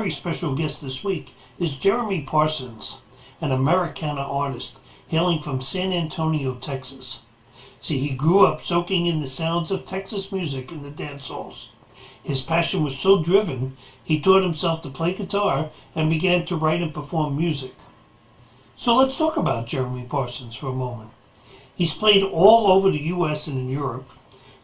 very special guest this week is Jeremy Parsons, an Americana artist hailing from San Antonio, Texas. See, he grew up soaking in the sounds of Texas music in the dance halls. His passion was so driven, he taught himself to play guitar and began to write and perform music. So let's talk about Jeremy Parsons for a moment. He's played all over the U.S. and in Europe.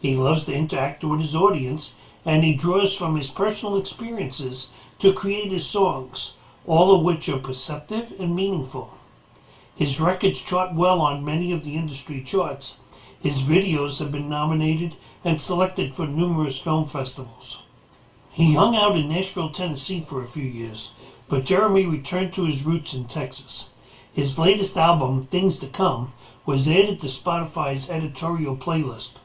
He loves to interact with his audience, and he draws from his personal experiences to create his songs, all of which are perceptive and meaningful. His records chart well on many of the industry charts. His videos have been nominated and selected for numerous film festivals. He hung out in Nashville, Tennessee for a few years, but Jeremy returned to his roots in Texas. His latest album, Things to Come, was added to Spotify's editorial playlist,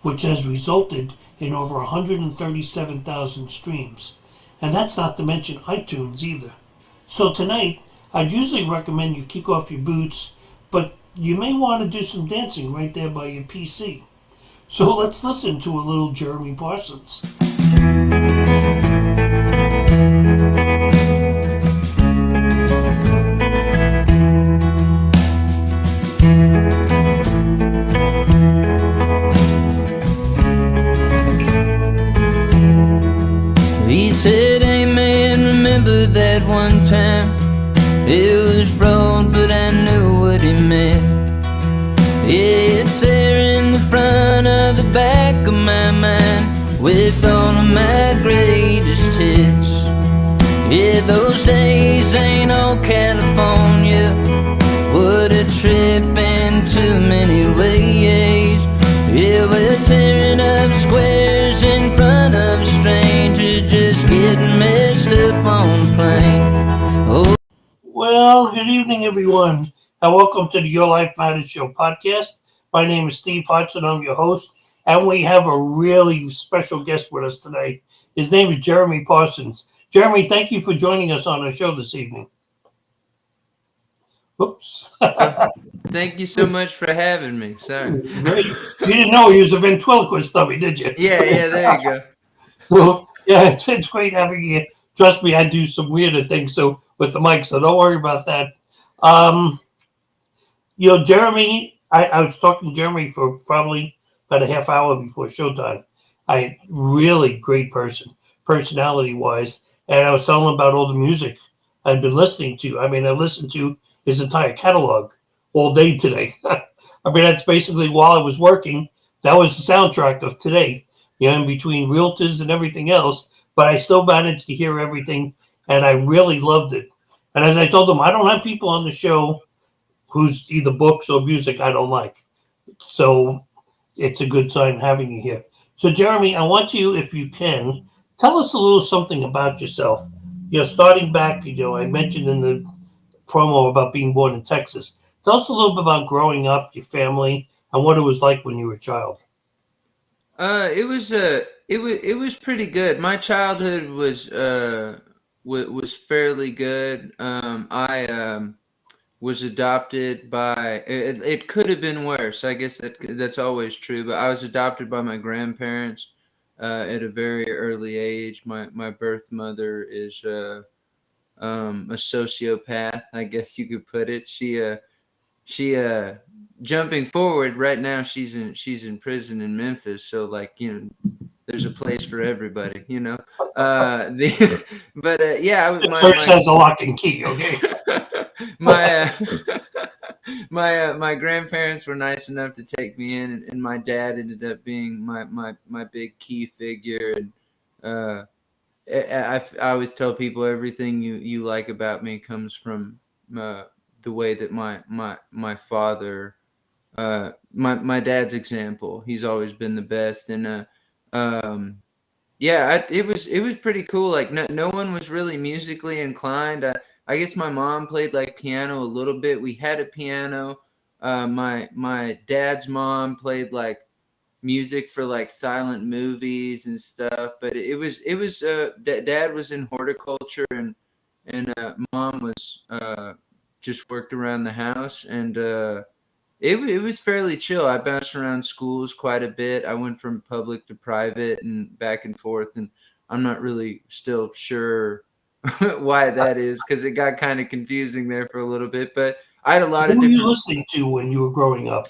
which has resulted in over 137,000 streams. And that's not to mention iTunes either. So tonight, I'd usually recommend you kick off your boots, but you may want to do some dancing right there by your PC. So let's listen to a little Jeremy Parsons. He said, "Hey man, remember that one time? It was broad, but I knew what he meant. Yeah, it's there in the front of the back of my mind, with all of my greatest hits. Yeah, those days ain't all California. What a trip in too many ways. Yeah, we're tearing up squares in front of strangers, just getting messed up on a plane." Oh. Well, good evening, everyone, and welcome to the Your Life Matters Show podcast. My name is Steve Hudson. I'm your host, and we have a really special guest with us today. His name is Jeremy Parsons. Jeremy, thank you for joining us on our show this evening. Oops. Thank you so much for having me. Sorry. Great. You didn't know he was a ventriloquist dummy, did you? Yeah, there you go. So, yeah, it's great having you. Trust me, I do some weirder things with the mic, so don't worry about that. Jeremy, I was talking to Jeremy for probably about a half hour before showtime. Really great person, personality-wise, and I was telling him about all the music I'd been listening to. I mean, I listened to his entire catalog all day today. I mean, that's basically while I was working. That was the soundtrack of today, in between realtors and everything else. But I still managed to hear everything, and I really loved it. And as I told them, I don't have people on the show whose either books or music I don't like. So it's a good sign having you here. So, Jeremy, I want you, if you can, tell us a little something about yourself. Starting back, I mentioned in the promo about being born in Texas. Tell us a little bit about growing up, your family, and what it was like when you were a child. It was pretty good. My childhood was fairly good. I was adopted by. It could have been worse. I guess that's always true. But I was adopted by my grandparents at a very early age. My birth mother is a sociopath, I guess you could put it. She jumping forward right now, she's in prison in Memphis, so there's a place for everybody, but yeah, the church has a lock and key. Okay. My grandparents were nice enough to take me in, and my dad ended up being my big key figure. And I always tell people everything you like about me comes from the way that my father, my dad's example. He's always been the best, and it was pretty cool. Like no one was really musically inclined. I guess my mom played like piano a little bit. We had a piano. My dad's mom played like music for like silent movies and stuff, but it was dad was in horticulture, and mom was just worked around the house, and it was fairly chill. I bounced around schools quite a bit. I went from public to private and back and forth, and I'm not really still sure why that is, because it got kind of confusing there for a little bit. But I had a lot Who of were you different. listening to when you were growing up?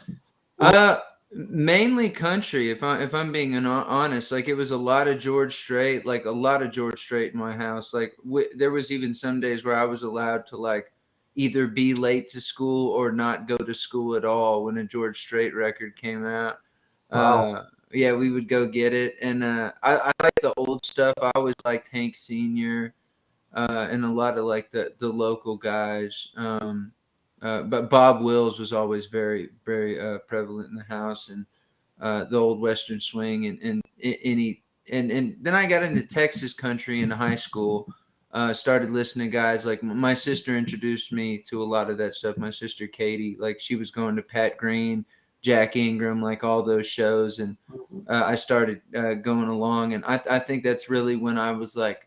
Uh, Mainly country. If I'm being honest, like it was a lot of George Strait, like a lot of George Strait in my house. Like there was even some days where I was allowed to like either be late to school or not go to school at all when a George Strait record came out. Wow. Yeah, we would go get it, and I like the old stuff. I always liked Hank Senior, and a lot of like the local guys. But Bob Wills was always very prevalent in the house, and the old Western swing, and any and then I got into Texas country in high school. Started listening to guys like my sister introduced me to a lot of that stuff. My sister Katie, like she was going to Pat Green, Jack Ingram, like all those shows, and I started going along, and I think that's really when I was like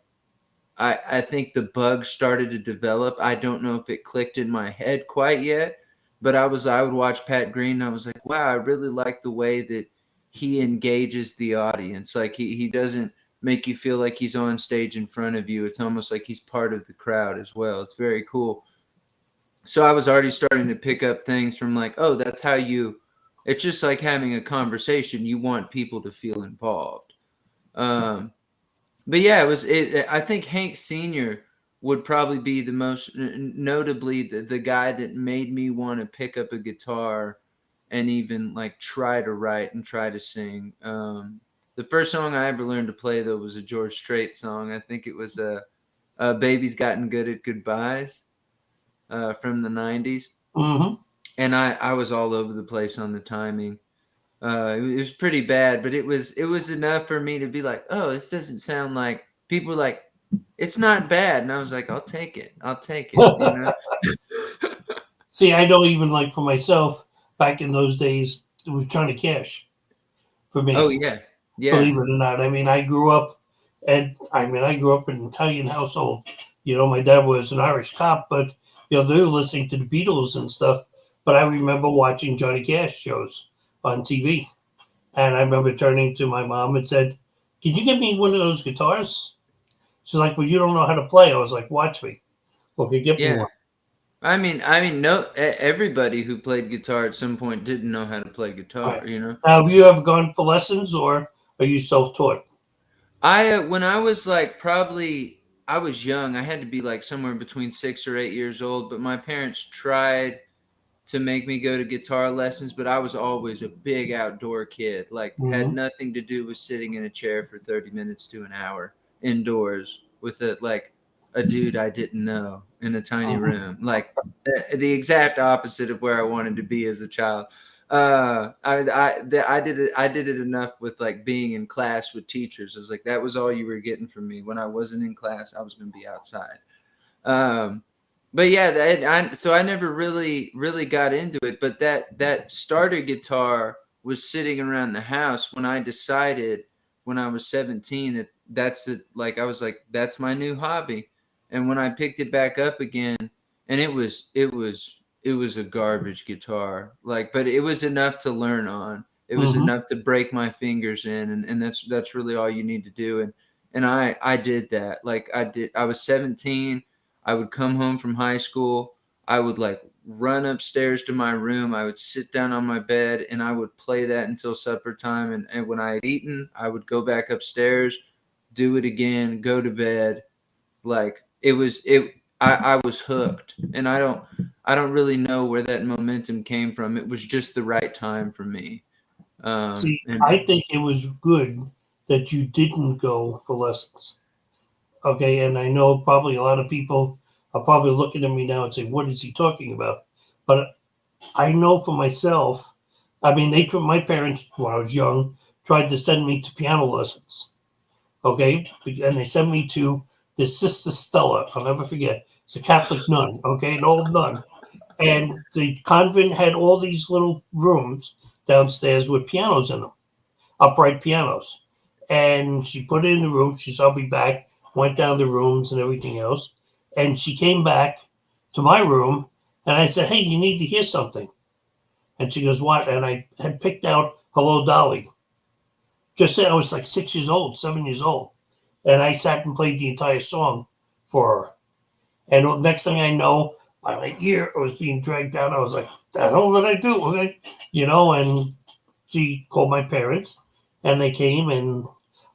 I think the bug started to develop. I don't know if it clicked in my head quite yet, but I would watch Pat Green and I was like, wow, I really like the way that he engages the audience. Like he doesn't make you feel like he's on stage in front of you. It's almost like he's part of the crowd as well. It's very cool. So I was already starting to pick up things from like, oh, that's how you it's just like having a conversation. You want people to feel involved. Um, but yeah, it was. I think Hank Senior would probably be the most notably the guy that made me want to pick up a guitar and even like try to write and try to sing. The first song I ever learned to play though was a George Strait song. I think it was "Baby's Gotten Good at Goodbyes" from the '90s, Mm-hmm. and I was all over the place on the timing. It was pretty bad, but it was enough for me to be like, oh, this doesn't sound like people were like, it's not bad, and I was like, I'll take it, you know. See, I know even like for myself, back in those days, it was Johnny Cash for Oh me. yeah, yeah, Believe it or not, I mean, I grew up, and I mean, I grew up in an Italian household. You know, my dad was an Irish cop, but you know, they were listening to the Beatles and stuff. But I remember watching Johnny Cash shows on TV, and I remember turning to my mom and said, "Can you get me one of those guitars?" She's like, "Well, you don't know how to play." I was like, "Watch me. Okay, get me yeah. one." I mean, no, everybody who played guitar at some point didn't know how to play All guitar, right. you know. Now, have you ever gone for lessons, or are you self-taught? When I was like probably I was young. I had to be like somewhere between 6 or 8 years old, but my parents tried to make me go to guitar lessons, but I was always a big outdoor kid. Like had Mm-hmm. nothing to do with sitting in a chair for 30 minutes to an hour indoors with a dude I didn't know in a tiny Mm-hmm. room. Like the exact opposite of where I wanted to be as a child. I did it enough with like being in class with teachers. It's like that was all you were getting from me. When I wasn't in class, I was going to be outside. Um, but yeah, so I never really got into it. But that starter guitar was sitting around the house when I decided when I was 17 that I was like that's my new hobby. And when I picked it back up again, and it was a garbage guitar, like, but it was enough to learn on. It was Mm-hmm. enough to break my fingers in, and that's really all you need to do. And I did that. Like I was 17. I would come home from high school. I would like run upstairs to my room. I would sit down on my bed and I would play that until supper time. And when I had eaten, I would go back upstairs, do it again, go to bed. Like I was hooked. And I don't really know where that momentum came from. It was just the right time for me. See, And I think it was good that you didn't go for lessons. Okay, and I know probably a lot of people are probably looking at me now and saying, "What is he talking about?" But I know for myself. I mean, my parents when I was young tried to send me to piano lessons. Okay, and they sent me to this Sister Stella. I'll never forget. It's a Catholic nun. Okay, an old nun, and the convent had all these little rooms downstairs with pianos in them, upright pianos. And she put it in the room. She said, I'll be back. Went down the rooms and everything else. And she came back to my room. And I said, hey, you need to hear something. And she goes, what? And I had picked out Hello, Dolly. Just said I was like 6 years old, 7 years old. And I sat and played the entire song for her. And the next thing I know, my ear was being dragged out. I was like, the hell did I do? Okay. And she called my parents, and they came, and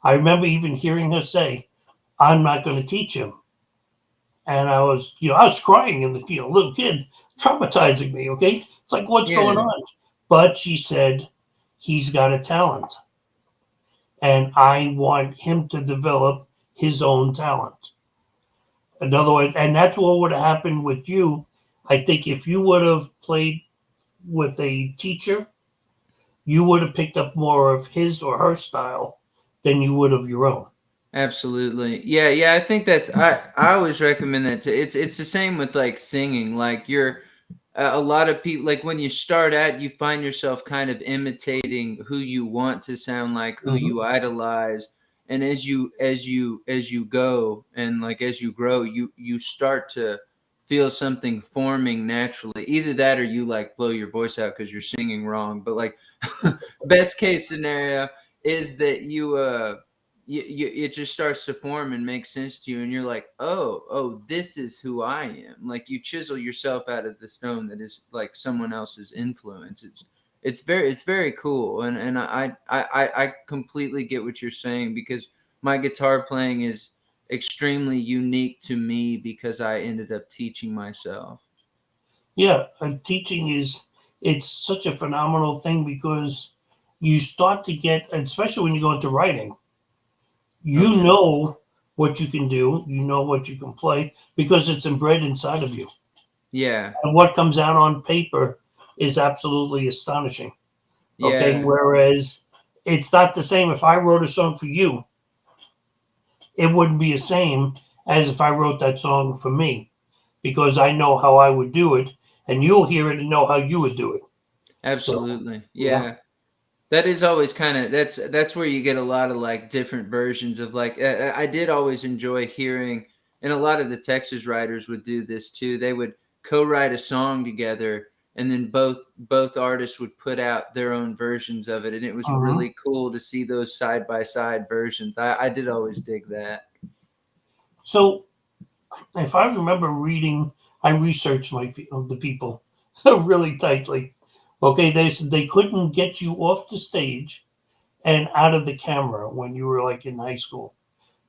I remember even hearing her say, I'm not going to teach him. And I was crying, and the little kid, traumatizing me, okay? It's like, what's going Yeah, on? But she said, he's got a talent, and I want him to develop his own talent. In other words, and that's what would have happened with you. I think if you would have played with a teacher, you would have picked up more of his or her style than you would of your own. absolutely. Yeah. I think I always recommend that too. It's the same with like singing. Like you're a lot of people, like when you start out, you find yourself kind of imitating who you want to sound like, who Mm-hmm. you idolize, and as you go and like as you grow, you start to feel something forming naturally. Either that or you like blow your voice out because you're singing wrong. But like best case scenario is that you it just starts to form and make sense to you, and you're like, oh, this is who I am. Like you chisel yourself out of the stone that is like someone else's influence. It's very cool, and I completely get what you're saying, because my guitar playing is extremely unique to me because I ended up teaching myself. Yeah, and teaching it's such a phenomenal thing because you start to get, especially when you go into writing, Oh you yeah. know what you can do, you know what you can play because it's inbred inside of you. Yeah. And what comes out on paper is absolutely astonishing. Okay, Yeah. whereas it's not the same. If I wrote a song for you, it wouldn't be the same as if I wrote that song for me because I know how I would do it, and you'll hear it and know how you would do it. So, Absolutely. yeah. Yeah. That is always kind of that's where you get a lot of like different versions of like I did always enjoy hearing, and a lot of the Texas writers would do this too. They would co-write a song together, and then both artists would put out their own versions of it, and it was Mhm. really cool to see those side by side versions. I did always dig that. So, if I remember reading, I researched the people really tightly. Okay, they said they couldn't get you off the stage and out of the camera when you were like in high school.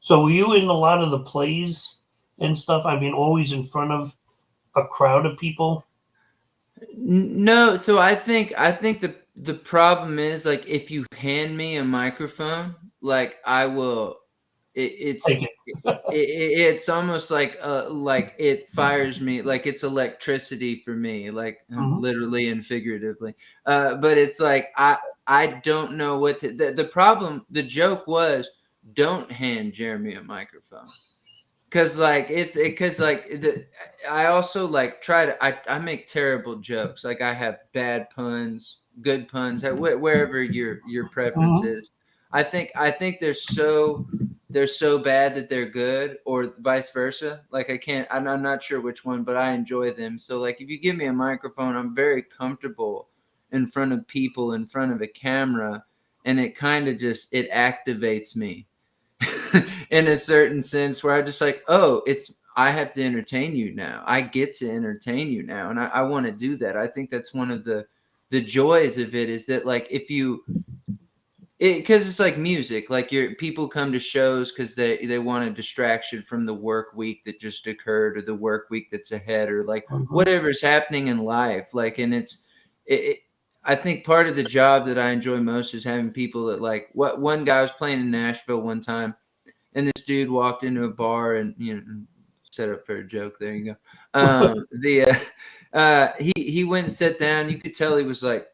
So, were you in a lot of the plays and stuff? I mean, always in front of a crowd of people. No, so I think the problem is like if you hand me a microphone, like I will it, Take it's it. it's almost like it fires me, like it's electricity for me, like Mhm. literally and figuratively. But it's like I don't know what to, the problem. The joke was, don't hand Jeremy a microphone. Cause like cause like I also like try to I make terrible jokes. Like I have bad puns, good puns, wherever your preference Mhm. is. I think they're so bad that they're good, or vice versa. Like I'm not sure which one, but I enjoy them. So like if you give me a microphone, I'm very comfortable in front of people, in front of a camera, and it kind of just it activates me in a certain sense, where I just like, oh, I have to entertain you now. I get to entertain you now, and I want to do that. I think that's one of the joys of it, is that like if you because it's like music, like your people come to shows because they want a distraction from the work week that just occurred, or the work week that's ahead, or like Mhm. whatever's happening in life, like, and it I think part of the job that I enjoy most is having people that like, what one guy was playing in Nashville one time, and this dude walked into a bar, and set up for a joke. There you go. The he went and sat down. You could tell he was like,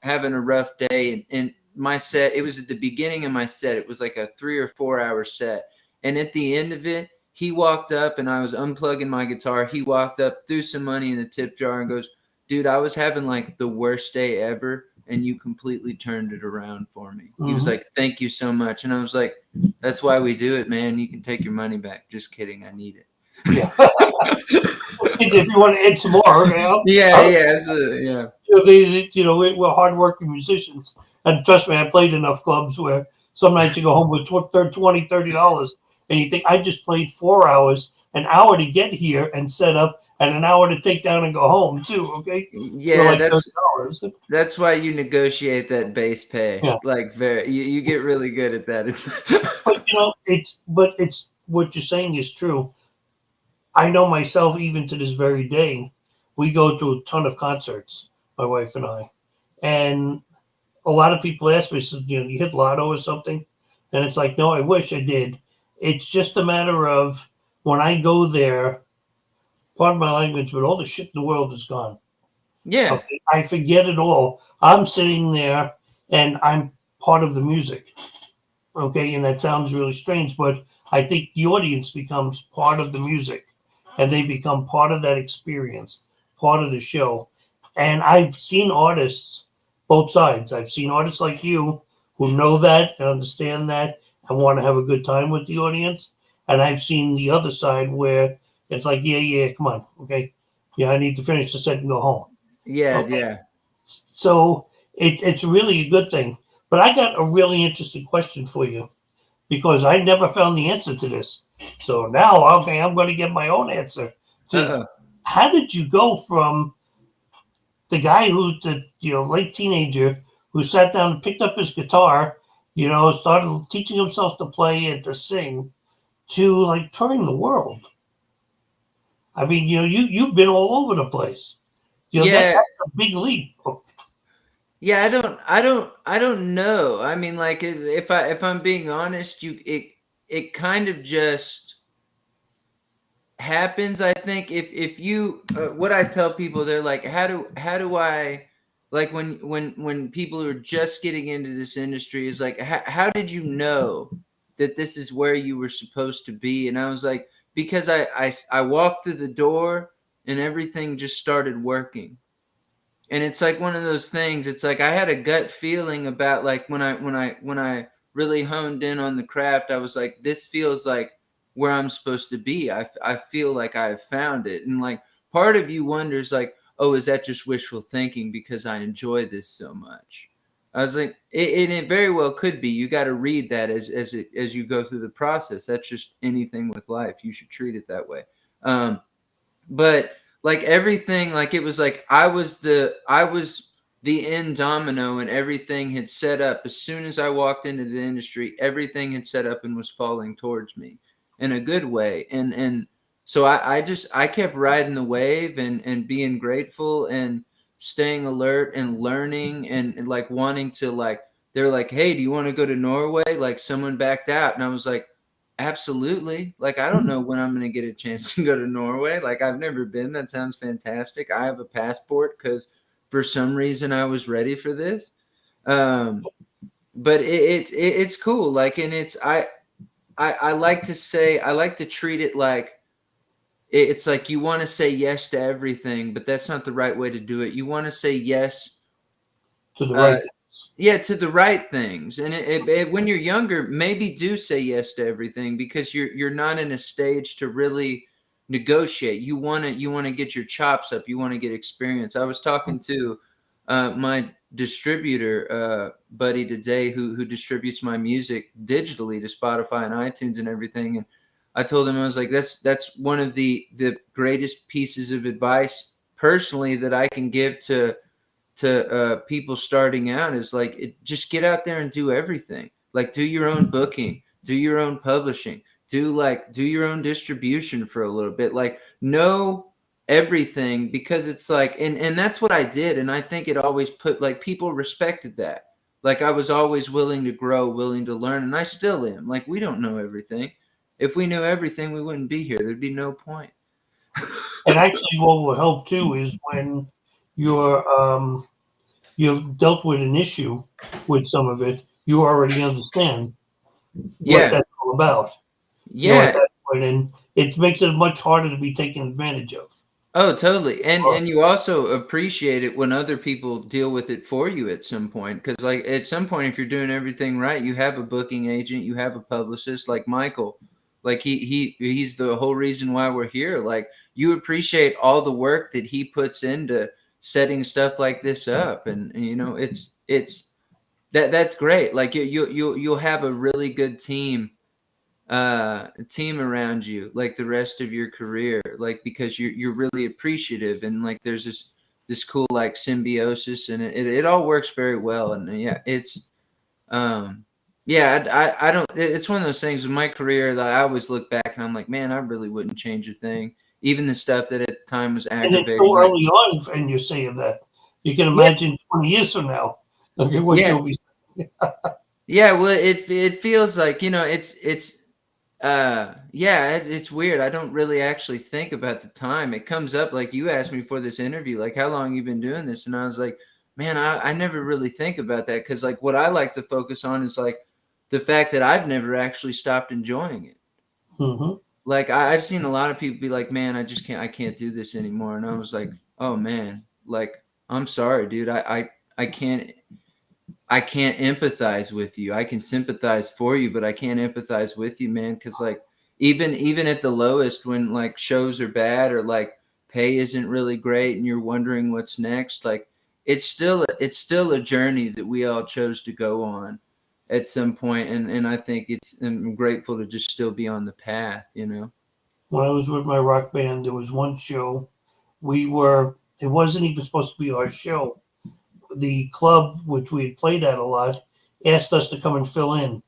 having a rough day. And my set, it was at the beginning of my set. It was like a 3 or 4 hour set, and at the end of it, he walked up, and I was unplugging my guitar. He walked up, threw some money in the tip jar, and goes, "Dude, I was having like the worst day ever, and you completely turned it around for me." He was Mhm. like, "Thank you so much." And I was like, "That's why we do it, man. You can take your money back." Just kidding. I need Yeah. it. If you want to add some more, Yeah, yeah, absolutely. Yeah. we're hardworking musicians, and trust me, I played enough clubs where some nights you go home with $20, $30, and you think I just played 4 hours an hour to get here and set up, and an hour to take down and go home too. Okay, for Yeah, like $30. that's why you negotiate that base pay. Yeah, Like you get really good at that. It's but it's what you're saying is true. I know myself, even to this very day, we go to a ton of concerts, my wife and I, and a lot of people ask me, so, you hit lotto or something, and it's like, no, I wish I did. It's just a matter of when I go there. Pardon my language, but all the shit in the world is gone. yeah. Okay, I forget it all. I'm sitting there and I'm part of the music. Okay, and that sounds really strange, but I think the audience becomes part of the music and they become part of that experience, part of the show. And I've seen artists, both sides. I've seen artists like you who know that and understand that and want to have a good time with the audience. And I've seen the other side where it's like, yeah, yeah, come on, okay. Yeah, I need to finish the set and go home. Yeah, Okay. yeah. So it's really a good thing. But I got a really interesting question for you because I never found the answer to this. So now, okay, I'm going to get my own answer. To Uh-oh. how did you go from the guy who, the late teenager who sat down and picked up his guitar, started teaching himself to play and to sing, to like touring the world? I mean, you've been all over the place. Yeah, That's a big leap. yeah, I don't know. I mean, like if I'm being honest, it kind of just happens. I think if you what I tell people, they're like, how do I, like when people are just getting into this industry is like, how did you know that this is where you were supposed to be? And I was like, because I walked through the door and everything just started working. And it's like one of those things. It's like I had a gut feeling about, like, when I really honed in on the craft, I was like, this feels like where I'm supposed to be. I feel like I have found it. And like part of you wonders like, oh, is that just wishful thinking because I enjoy this so much? I was like, it very well could be. You got to read that as you go through the process. That's just anything with life. You should treat it that way. But like everything, like it was like I was the end domino, and everything had set up. As soon as I walked into the industry, everything had set up and was falling towards me in a good way. And so I kept riding the wave and being grateful and staying alert and learning and like wanting to, like, they're like, hey, do you want to go to Norway? Like someone backed out, and I was like, absolutely. Like, I don't know when I'm going to get a chance to go to Norway. Like, I've never been. That sounds fantastic. I have a passport because for some reason I was ready for this. Um, but it's cool. Like, and I like to say, I like to treat it like, it's like you want to say yes to everything, but that's not the right way to do it. You want to say yes, To the uh, right. yeah, to the right things. And when you're younger, maybe do say yes to everything because you're not in a stage to really negotiate. You want to get your chops up. You want to get experience. I was talking to my distributor buddy today who distributes my music digitally to Spotify and iTunes and everything. And I told him, I was like, that's one of the greatest pieces of advice personally that I can give to people starting out, is like, just get out there and do everything. Like, do your own booking, do your own publishing, do your own distribution for a little bit. Like, know everything, because it's like, and that's what I did. And I think it always put, like, people respected that. Like, I was always willing to grow, willing to learn, and I still am. Like, we don't know everything. If we knew everything, we wouldn't be here. There'd be no point. And actually, what will help too is when you're you've dealt with an issue with some of it, you already understand what Yeah. that's all about. At Yeah. that point, and it makes it much harder to be taken advantage of. Oh, totally. And Well, and you also appreciate it when other people deal with it for you at some point. Because, like, at some point, if you're doing everything right, you have a booking agent, you have a publicist like Michael. Like, he's the whole reason why we're here. Like, you appreciate all the work that he puts into setting stuff like this up. And it's that's great. Like, you'll have a really good team team around you like the rest of your career, like because you're really appreciative, and like there's this cool like symbiosis, and it all works very well. And yeah, it's yeah, I don't, it's one of those things with my career that I always look back and I'm like, man, I really wouldn't change a thing, even the stuff that at the time was And it's aggravating, so like early on, and you're saying that. You can yeah, imagine 20 years from now, okay, what yeah, you'll be saying. yeah. Well, it feels like, it's yeah, it's weird. I don't really actually think about the time. It comes up like you asked me for this interview, like how long you been doing this, and I was like, man, I never really think about that, because like what I like to focus on is like the fact that I've never actually stopped enjoying it. Hmm. Like I've seen a lot of people be like, man, I can't do this anymore, and I was like, oh man, like I'm sorry, dude, I can't empathize with you. I can sympathize for you, but I can't empathize with you, man. Cause like even at the lowest, when like shows are bad or like pay isn't really great and you're wondering what's next, like it's still a journey that we all chose to go on at some point. And I think I'm grateful to just still be on the path, you know? When I was with my rock band, there was one show. It wasn't even supposed to be our show. The club, which we had played at a lot, asked us to come and fill in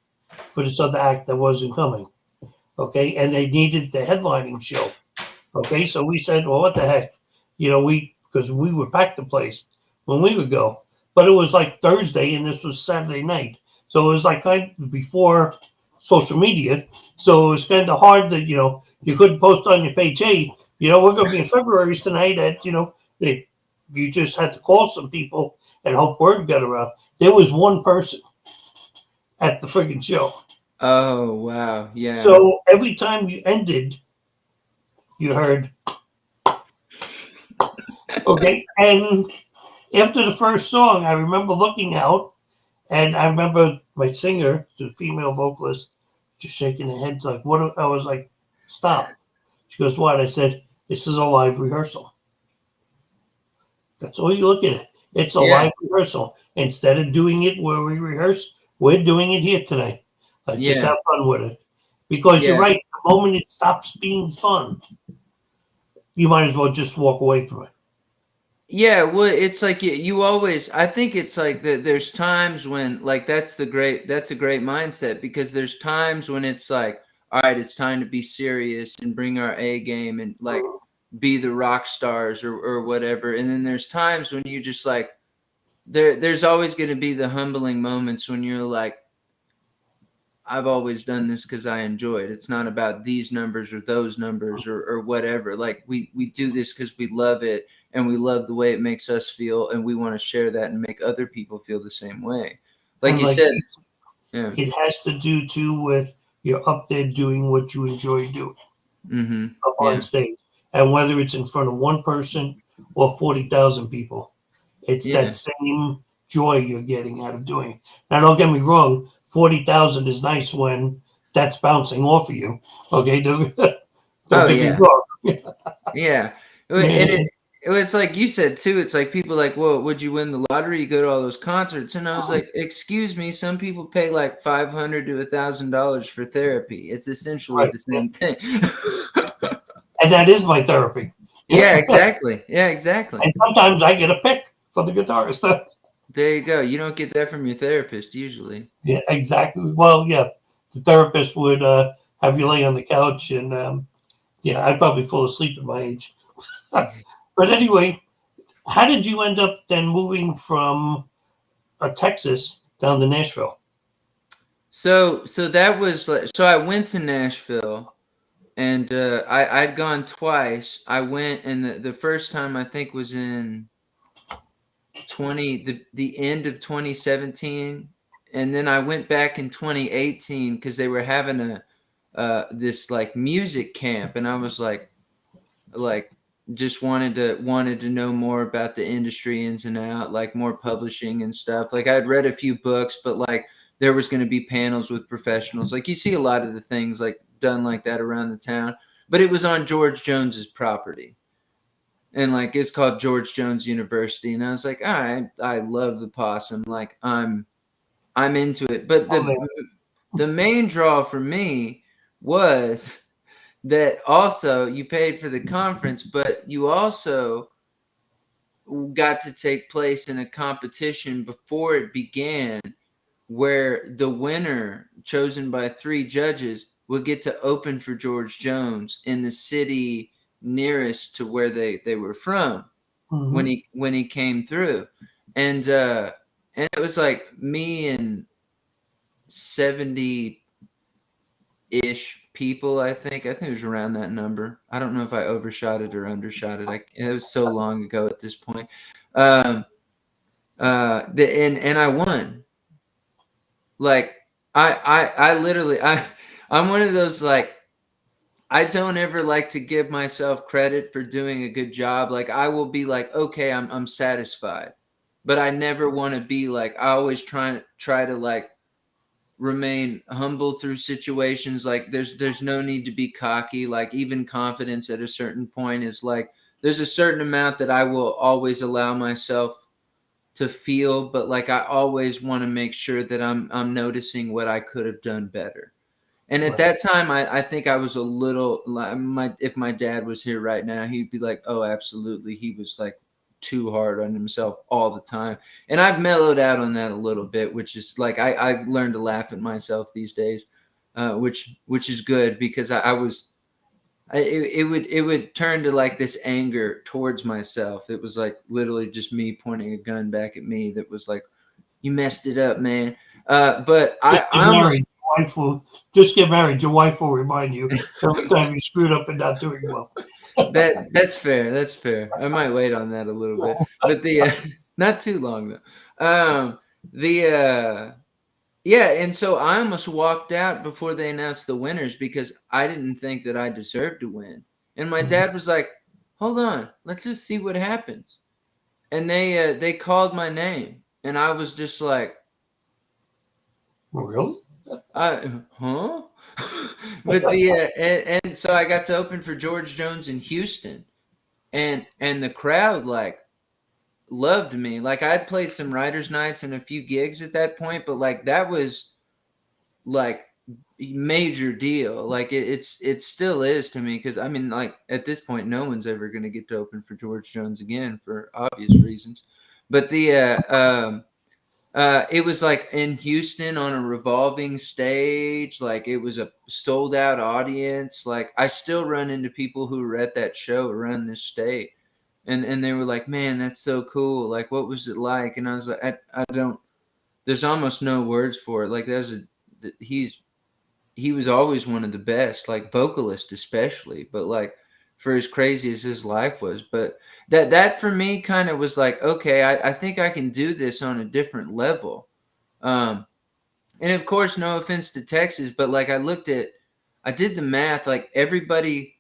for this other act that wasn't coming. Okay. And they needed the headlining show. Okay. So we said, well, what the heck? Because we would pack the place when we would go. But it was like Thursday and this was Saturday night. So it was like kind of before social media. So it was kind of hard that, you couldn't post on your page, hey, we're going to be in February's tonight you just had to call some people and hope word got around. There was one person at the friggin' show. Oh, wow. Yeah. So every time you ended, you heard, okay. And after the first song, I remember looking out and I remember my singer, the female vocalist, just shaking her head like, what? I was like, stop. She goes, what? I said, this is a live rehearsal. That's all you look at it. It's a Yeah. live rehearsal. Instead of doing it where we rehearse, we're doing it here tonight. Just Yeah. have fun with it. Because you're Yeah. right, the moment it stops being fun, you might as well just walk away from it. Yeah, well, it's like you always. I think it's like that. There's times when like that's a great mindset, because there's times when it's like, all right, it's time to be serious and bring our A game and like be the rock stars or whatever. And then there's times when you just like there's always going to be the humbling moments when you're like, I've always done this because I enjoy it. It's not about these numbers or those numbers or whatever. Like we do this because we love it and we love the way it makes us feel, and we want to share that and make other people feel the same way. Like And you like said, yeah. it has to do too with you're up there doing what you enjoy doing Mm-hmm. up on Yeah. stage. And whether it's in front of one person or 40,000 people, it's Yeah. that same joy you're getting out of doing it. Now, don't get me wrong, 40,000 is nice when that's bouncing off of you. Okay, don't Oh get me yeah. wrong. Yeah. And it's like you said too, it's like people like, well, would you win the lottery? You go to all those concerts. And I was like, excuse me, some people pay like $500 to $1,000 for therapy. It's essentially Right. the same thing. And that is my therapy. Yeah, exactly. Yeah, exactly. And sometimes I get a pick for the guitarist. There you go. You don't get that from your therapist usually. Yeah, exactly. Well, yeah, the therapist would have you lay on the couch, and yeah, I'd probably fall asleep at my age. But anyway, how did you end up then moving from Texas down to Nashville? So that was like, so I went to Nashville, and I'd gone twice. I went, and the first time I think was in the end of 2017, and then I went back in 2018 because they were having this like music camp, and I was like just wanted to know more about the industry ins and out, like more publishing and stuff. Like I'd read a few books, but like there was going to be panels with professionals. Like you see a lot of the things like done like that around the town, but it was on George Jones's property. And like it's called George Jones University, and I was like, all right, I love the possum. Like I'm into it. But Oh, man. the main draw for me was that also you paid for the conference, but you also got to take place in a competition before it began, where the winner, chosen by 3 judges, would get to open for George Jones in the city nearest to where they were from when Mm-hmm. he came through. And it was like me and 70 ish people. I think it was around that number. I don't know if I overshot it or undershot it. It was so long ago at this point. um and I won. Like, I literally, I'm one of those, like, I don't ever like to give myself credit for doing a good job. Like, I will be like, okay, I'm satisfied, but I never want to be like, I always try to like remain humble through situations. Like, there's no need to be cocky. Like, even confidence at a certain point is like, there's a certain amount that I will always allow myself to feel, but like, I always want to make sure that I'm noticing what I could have done better. And at Right. that time, I think I was a little like, if my dad was here right now, he'd be like, oh, absolutely, he was like too hard on himself all the time. And I've mellowed out on that a little bit, which is like, I learned to laugh at myself these days, which is good, because I was it would turn to like this anger towards myself. It was like literally just me pointing a gun back at me that was like, you messed it up, man. But Just get I almost, married. Your wife will just get married. Your wife will remind you every time you screwed up and not doing well. that's fair. That's fair. I might wait on that a little bit, but the not too long though. The Yeah, and so I almost walked out before they announced the winners, because I didn't think that I deserved to win. And my Mhm. dad was like, "Hold on, let's just see what happens." And they called my name, and I was just like, Really? huh?" But and so I got to open for George Jones in Houston, and the crowd like loved me. Like, I'd played some writers' nights and a few gigs at that point, but like, that was like major deal. Like, it still is to me, because I mean, like, at this point, no one's ever going to get to open for George Jones again for obvious reasons. But it was like in Houston on a revolving stage. Like, it was a sold out audience. Like, I still run into people who were at that show around this state, and they were like, "Man, that's so cool. Like, what was it like?" And I was like, I don't. There's almost no words for it. Like, he's he was always one of the best, like vocalist especially, but like, for as crazy as his life was. But that for me kind of was like, okay, I think I can do this on a different level. Um, and of course, no offense to Texas, but like, I did the math, like everybody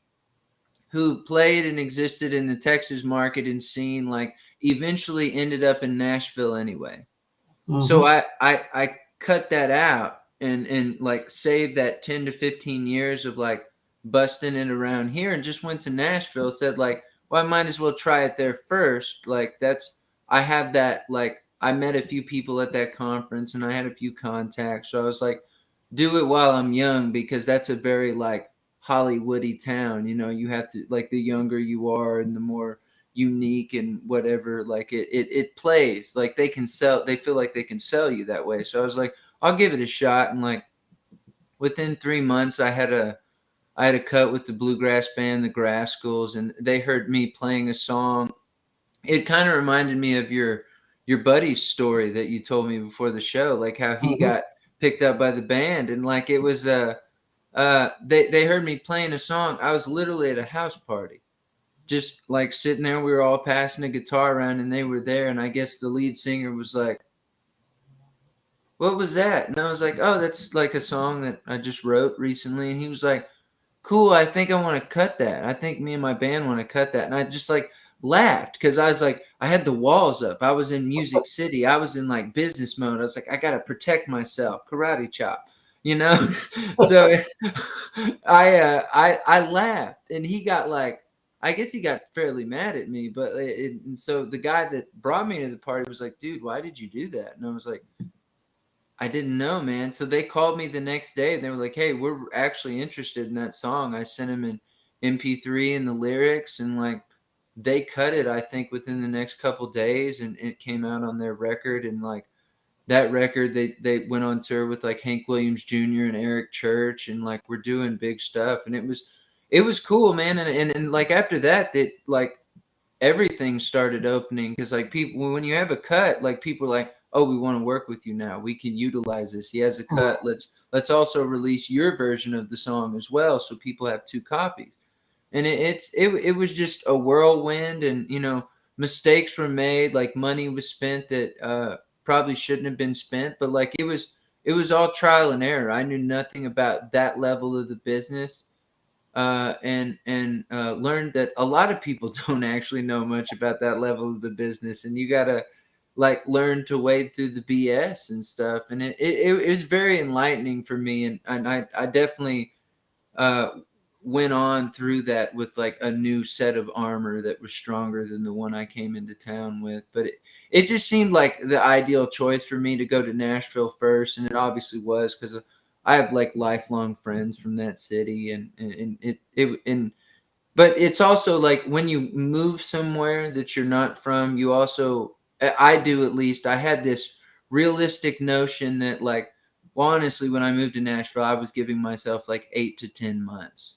who played and existed in the Texas market and scene, like, eventually ended up in Nashville anyway. So Mm-hmm. I cut that out, and like saved that 10 to 15 years of like busting it around here, and just went to Nashville. Said like, well, I might as well try it there first. Like, I have that, like, I met a few people at that conference, and I had a few contacts. So I was like, do it while I'm young, because that's a very like Hollywoody town. You have to, like, the younger you are and the more unique and whatever, like, it plays like they feel like they can sell you that way. So I was like, I'll give it a shot. And like, within 3 months, I had a cut with the bluegrass band, the Grascals, and they heard me playing a song. It kind of reminded me of your buddy's story that you told me before the show, like how he Mm-hmm. got picked up by the band. And like, it was they heard me playing a song. I was literally at a house party, just like sitting there. We were all passing a guitar around, and they were there. And I guess the lead singer was like, "What was that?" And I was like, "Oh, that's like a song that I just wrote recently." And he was like, "Cool, I think I want to cut that. I think me and my band want to cut that." And I just like laughed, because I was like, I had the walls up. I was in Music City. I was in like business mode. I was like, I gotta protect myself. Karate chop, you know. So I laughed, and he got like, I guess he got fairly mad at me. But and so the guy that brought me to the party was like, "Dude, why did you do that?" And I was like, I didn't know, man. So they called me the next day and they were like, "Hey, we're actually interested in that song." I sent them an MP3 and the lyrics, and like they cut it, I think, within the next couple days, and it came out on their record. And like that record, they went on tour with like Hank Williams Jr. and Eric Church, and like we're doing big stuff, and it was cool, man. And like after that, that like everything started opening, because like people, when you have a cut, like people are like, oh, we want to work with you now, we can utilize this, he has a cut, let's also release your version of the song as well, so people have two copies. And it was just a whirlwind, and mistakes were made, like money was spent that probably shouldn't have been spent, but like it was all trial and error. I knew nothing about that level of the business, and learned that a lot of people don't actually know much about that level of the business, and you gotta like learn to wade through the BS and stuff. And it was very enlightening for me, and I definitely uh, went on through that with like a new set of armor that was stronger than the one I came into town with. But it just seemed like the ideal choice for me to go to Nashville first, and it obviously was, because I have like lifelong friends from that city, and but it's also like when you move somewhere that you're not from, you also, I do at least, I had this realistic notion that like, well, honestly, when I moved to Nashville, I was giving myself like 8 to 10 months.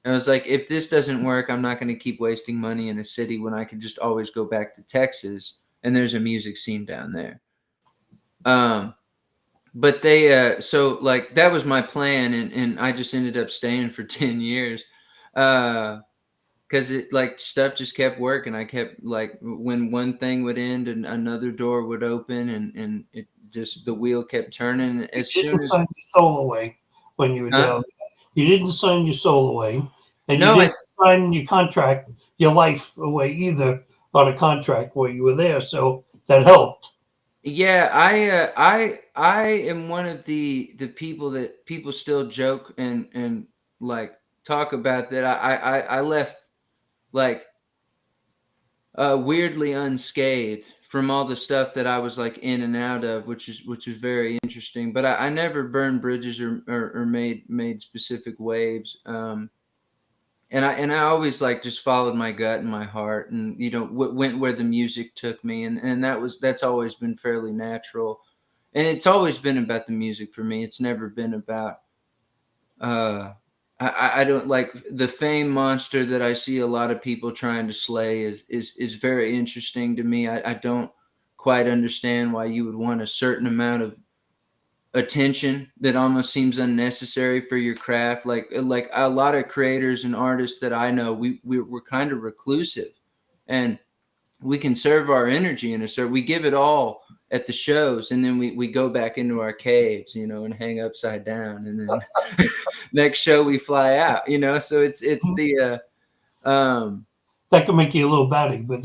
And I was like, if this doesn't work, I'm not going to keep wasting money in a city when I can just always go back to Texas and there's a music scene down there. Um, but so like that was my plan, and I just ended up staying for 10 years. Because it like stuff just kept working. I kept like, when one thing would end and another door would open, and it just, the wheel kept turning as You soon didn't as. sign your soul away when you were Huh? down. You didn't sign your soul away, and you No, didn't sign your contract, your life away either on a contract while you were there. So that helped. yeah, I am one of the people that people still joke and like talk about, that I left like weirdly unscathed from all the stuff that I was like in and out of, which is very interesting. But I never burned bridges, or made specific waves. And I always like just followed my gut and my heart, and went where the music took me, and that's always been fairly natural, and it's always been about the music for me. It's never been about uh I don't like the fame monster that I see a lot of people trying to slay. Is very interesting to me. I don't quite understand why you would want a certain amount of attention that almost seems unnecessary for your craft. Like a lot of creators and artists that I know, we're kind of reclusive, and we conserve our energy in a certain, we give it all at the shows, and then we go back into our caves, and hang upside down, and then next show we fly out, so it's the That could make you a little batty, but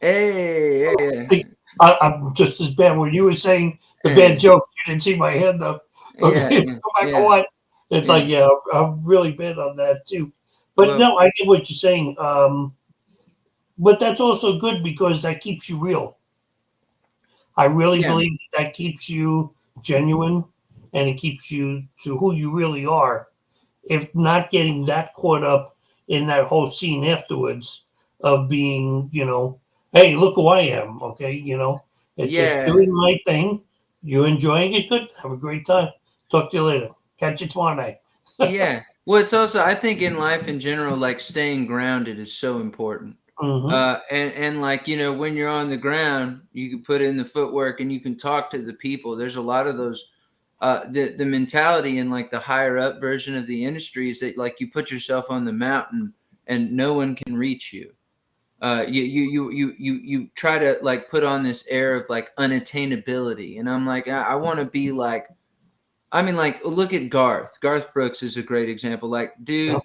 hey, hey, I'm just as bad. When you were saying the hey, bad joke, you didn't see my hand up. yeah, Okay, yeah, no matter yeah, what, it's yeah. like, yeah, I'm really bad on that too. But Well, no, I get what you're saying. But that's also good because that keeps you real. I really yeah, believe that keeps you genuine, and it keeps you to who you really are. If not getting that caught up in that whole scene afterwards of being, hey, look who I am. Okay, it's just yeah, doing my thing. You enjoying it? Good. Have a great time. Talk to you later. Catch you tomorrow night. yeah. Well, it's also, I think in life in general, like staying grounded is so important. Mm-hmm. And like, when you're on the ground, you can put in the footwork and you can talk to the people. There's a lot of those, the mentality in like the higher up version of the industry is that like you put yourself on the mountain and no one can reach you. You try to like put on this air of like unattainability. And I'm like, I want to be like, I mean, like, look at Garth. Garth Brooks is a great example. Like, Yeah. dude,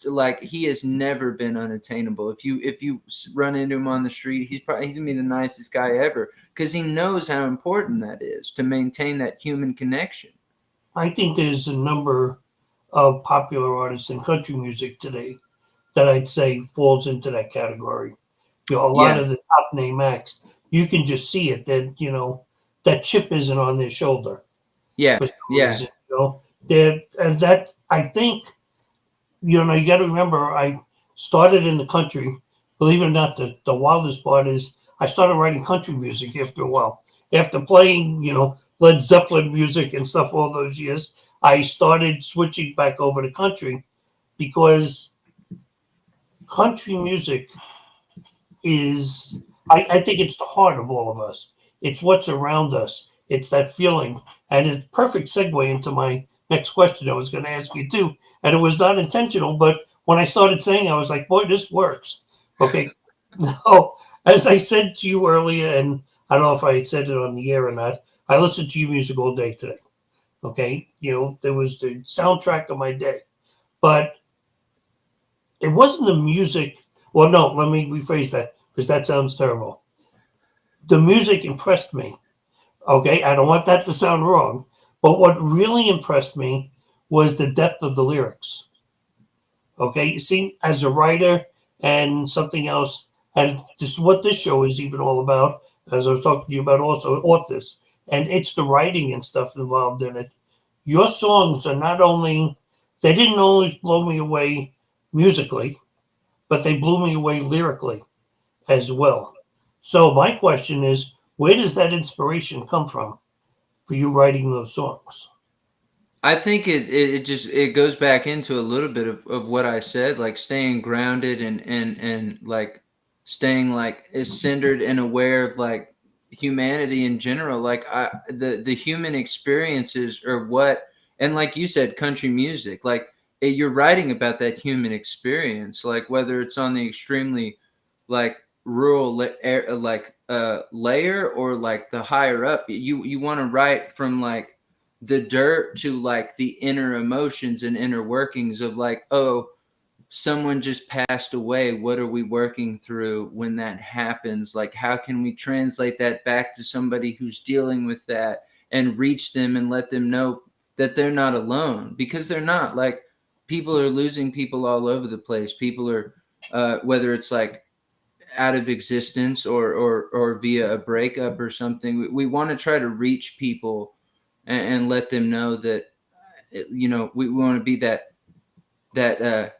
like he has never been unattainable. If you run into him on the street, he's gonna be the nicest guy ever, because he knows how important that is to maintain that human connection. I think there's a number of popular artists in country music today that I'd say falls into that category. A lot Yeah, of the top name acts, you can just see it that, that chip isn't on their shoulder Yeah, for some yeah. reason. And that I think you got to remember. I started in the country. Believe it or not, the wildest part is I started writing country music after a while. After playing, Led Zeppelin music and stuff all those years, I started switching back over to country because country music is I think it's the heart of all of us. It's what's around us. It's that feeling. And it's perfect segue into my next question I was going to ask you too. And it was not intentional, but when I started saying, I was like, boy, this works. Okay. Now, as I said to you earlier, and I don't know if I had said it on the air or not, I listened to your music all day today. Okay. There was the soundtrack of my day. But it wasn't the music. Well, no, let me rephrase that because that sounds terrible. The music impressed me. Okay, I don't want that to sound wrong, but what really impressed me was the depth of the lyrics. Okay, you see, as a writer and something else, and this is what this show is even all about, as I was talking to you about also authors, and it's the writing and stuff involved in it. Your songs are not only, they didn't only blow me away musically, but they blew me away lyrically as well. So my question is, where does that inspiration come from for you writing those songs? I think it just it goes back into a little bit of what I said, like staying grounded and like staying like centered and aware of like humanity in general. Like the human experiences are what, and like you said, country music, like you're writing about that human experience, like whether it's on the extremely like rural layer or like the higher up, you want to write from like the dirt to like the inner emotions and inner workings of like, oh, someone just passed away. What are we working through when that happens? Like, how can we translate that back to somebody who's dealing with that and reach them and let them know that they're not alone? Because they're not. Like, people are losing people all over the place. People are, whether it's like out of existence or via a breakup or something. We want to try to reach people and let them know that we want to be that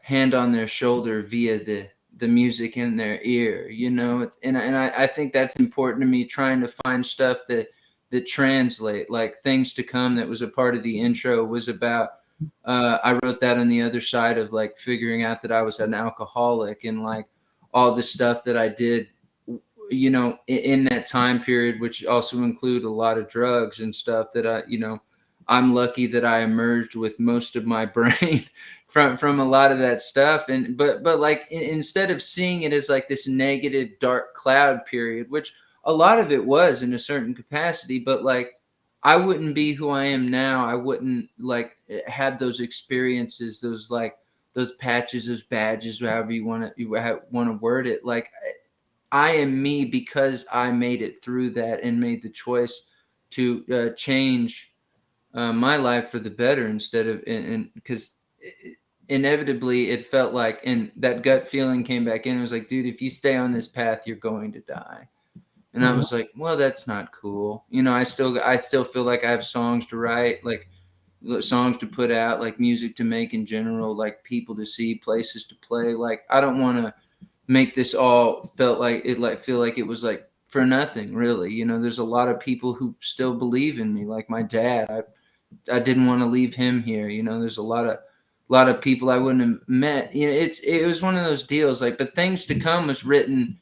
hand on their shoulder via the music in their ear. I think that's important to me, trying to find stuff that translate, like Things to Come, that was a part of the intro, was about I wrote that on the other side of like figuring out that I was an alcoholic and like all the stuff that I did in that time period, which also include a lot of drugs and stuff that I'm lucky that I emerged with most of my brain from a lot of that stuff. And but like instead of seeing it as like this negative dark cloud period, which a lot of it was in a certain capacity, but like I wouldn't be who I am now. I wouldn't like had those experiences, those patches, those badges, however you want to word it. Like I am me because I made it through that and made the choice to change my life for the better instead of, and because inevitably it felt like, and that gut feeling came back in. It was like, dude, if you stay on this path, you're going to die. And I was like, well, that's not cool. I still feel like I have songs to write, like songs to put out, like music to make in general, like people to see, places to play. Like I don't want to make this all feel like it was like for nothing, really. There's a lot of people who still believe in me, like my dad. I didn't want to leave him here. There's a lot of people I wouldn't have met. It was one of those deals, like, but Things to Come was written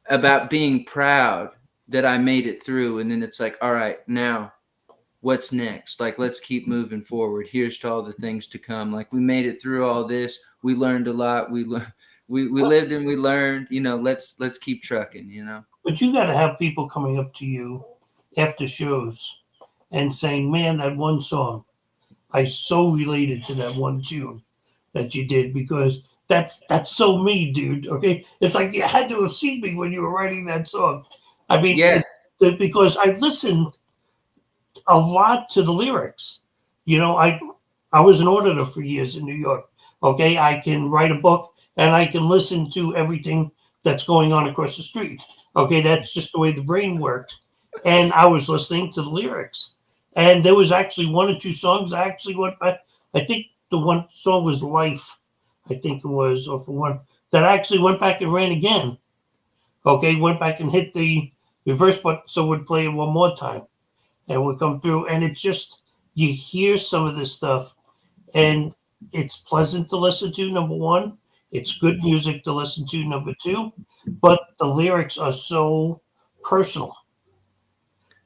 about being proud that I made it through. And then it's like, all right, now what's next? Like, let's keep moving forward. Here's to all the things to come. Like, we made it through all this. We learned a lot. We lived and we learned, let's keep trucking. But you got to have people coming up to you after shows and saying, man, that one song, I so related to that one tune that you did because that's so me, dude. Okay, it's like you had to have seen me when you were writing that song. I mean, Yeah. because I listened a lot to the lyrics. I was an auditor for years in New York. Okay, I can write a book and I can listen to everything that's going on across the street. Okay, that's just the way the brain works. and I was listening to the lyrics, and there was actually one or two songs I actually went back. I think the one song was "Life," I think it was, or for one that I actually went back and ran again. Okay, went back and hit the reverse button so it would play it one more time and would come through, and it's just you hear some of this stuff, and it's pleasant to listen to. Number one, it's good music to listen to. Number two, but the lyrics are so personal.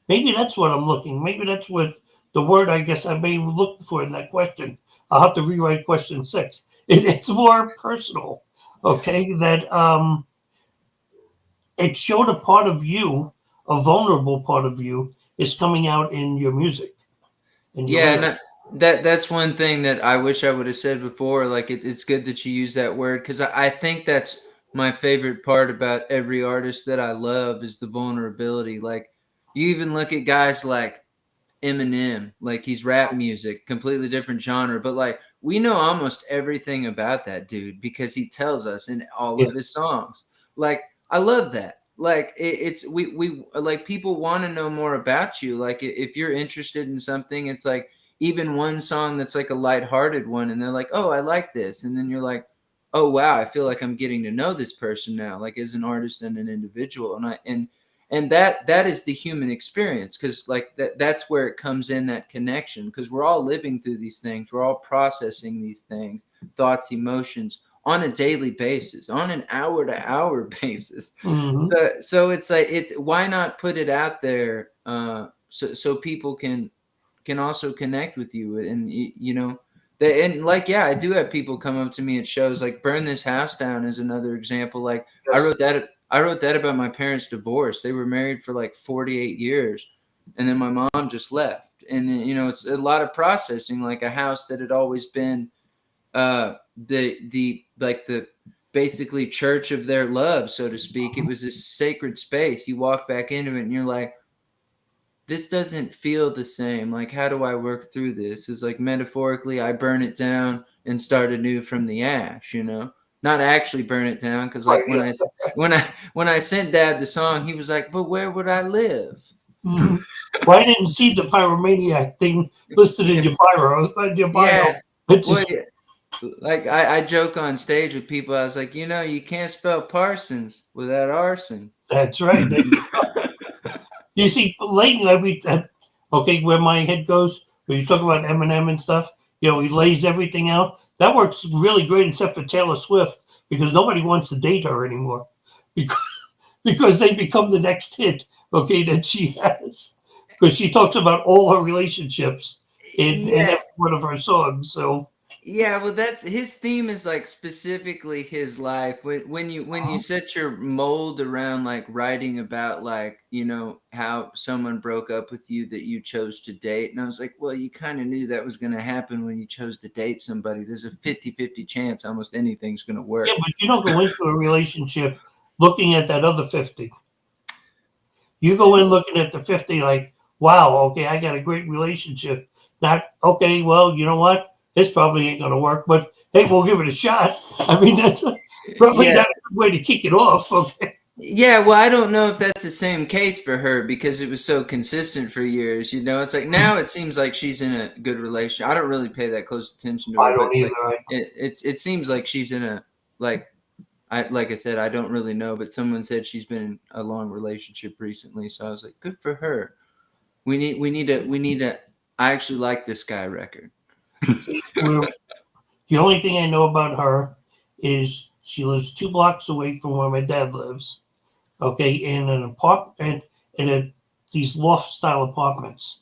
Maybe that's what I'm looking. Maybe that's what the word I guess I may look for in that question. I'll have to rewrite question six. It's more personal. Okay, that it showed a part of you, a vulnerable part of you, is coming out in your music and your Yeah, lyrics. and that's one thing that I wish I would have said before. Like it's good that you use that word because I think that's my favorite part about every artist that I love is the vulnerability. Like you even look at guys like Eminem, like he's rap music, completely different genre, but like we know almost everything about that dude because he tells us in all Yeah. of his songs. Like I love that. Like it's we like people want to know more about you. Like if you're interested in something, it's like even one song that's like a lighthearted one, and they're like, "Oh, I like this," and then you're like, "Oh wow, I feel like I'm getting to know this person now, like as an artist and an individual." And that is the human experience because like that's where it comes in, that connection, because we're all living through these things, we're all processing these things, thoughts, emotions on a daily basis, on an hour to hour basis. Hmm. So it's like it's why not put it out there so people can also connect with you and you know they, and like yeah, I do have people come up to me at shows. Like Burn This House Down is another example. Like Yes. I wrote that about my parents' divorce. They were married for like 48 years and then my mom just left. And you know, it's a lot of processing, like a house that had always been the like the basically church of their love, so to speak. It was this sacred space. You walk back into it and you're like, this doesn't feel the same. Like, how do I work through this? It's like metaphorically, I burn it down and start anew from the ash. You know, not actually burn it down, because Right. like Yeah. when I sent Dad the song, he was like, "But where would I live?" Hmm. Well, I didn't see the pyromaniac thing listed in your bio. Yeah. It Well, just yeah. Like I joke on stage with people. I was like, you know, you can't spell Parsons without arson. that's right. You see, laying okay, where my head goes, when you talk about Eminem and stuff, he lays everything out. That works really great, except for Taylor Swift, because nobody wants to date her anymore, because because they become the next hit. Okay, that she has, because she talks about all her relationships in Yeah, every one of her songs. So yeah. Well, that's his theme is like specifically his life. When you set your mold around like writing about like you know how someone broke up with you that you chose to date, and I was like, well, you kind of knew that was going to happen when you chose to date somebody. There's a 50-50 chance almost anything's going to yeah, work. but you don't go into a relationship looking at that other 50. You go in looking at the 50 like, wow, okay, I got a great relationship. Not, okay, well, you know what? This probably ain't going to work, but hey, we'll give it a shot. I mean, that's probably Yeah, not a good way to kick it off. Okay. yeah, well, I don't know if that's the same case for her because it was so consistent for years. You know, it's like now it seems like she's in a good relation. I don't really pay that close attention to her, I but don't either. like it seems like she's in a like like I said, I don't really know, but someone said she's been in a long relationship recently, so I was like, good for her. We need a I actually like this guy record. See, the only thing I know about her is she lives 2 blocks away from where my dad lives. Okay, in an apartment, these loft style apartments.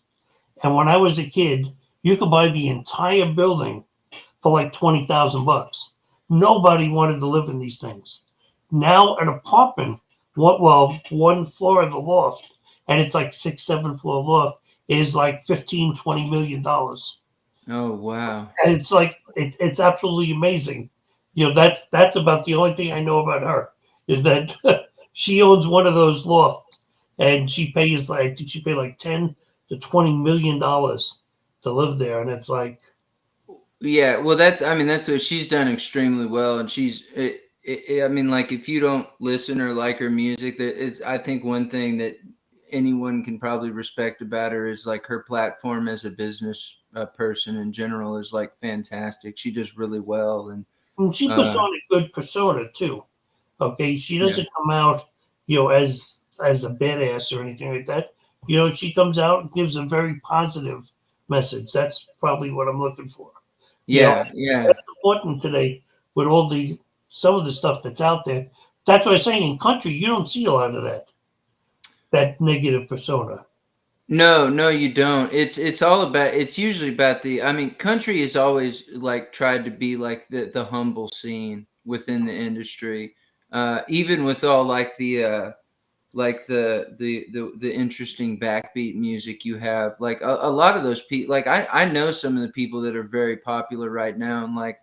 And when I was a kid, you could buy the entire building for like $20,000. Nobody wanted to live in these things. Now an apartment, one floor of the loft, and it's like 6, 7 floor loft, is like 15, $20 million. Oh wow. And it's like it's absolutely amazing. That's about the only thing I know about her is that she owns one of those lofts, and she pays like I think she paid like $10 to $20 million to live there, and it's like Yeah, well, I mean, that's what she's done extremely well, and I mean, like, if you don't listen or like her music, that it's, I think one thing that anyone can probably respect about her is like her platform as a business person in general is like fantastic. She does really well, And she puts uh, on a good persona too. Okay, she yeah, doesn't come out, as a badass or anything like that. She comes out and gives a very positive message. That's probably what I'm looking for. You know, yeah, yeah. that's important today with all the some of the stuff that's out there. That's what I'm saying. In country, you don't see a lot of that negative persona. No, no, you don't. It's all about. It's usually about the. I mean, country has always like tried to be like the humble scene within the industry, even with all like the interesting backbeat music you have. Like a lot of those people. Like I know some of the people that are very popular right now, and like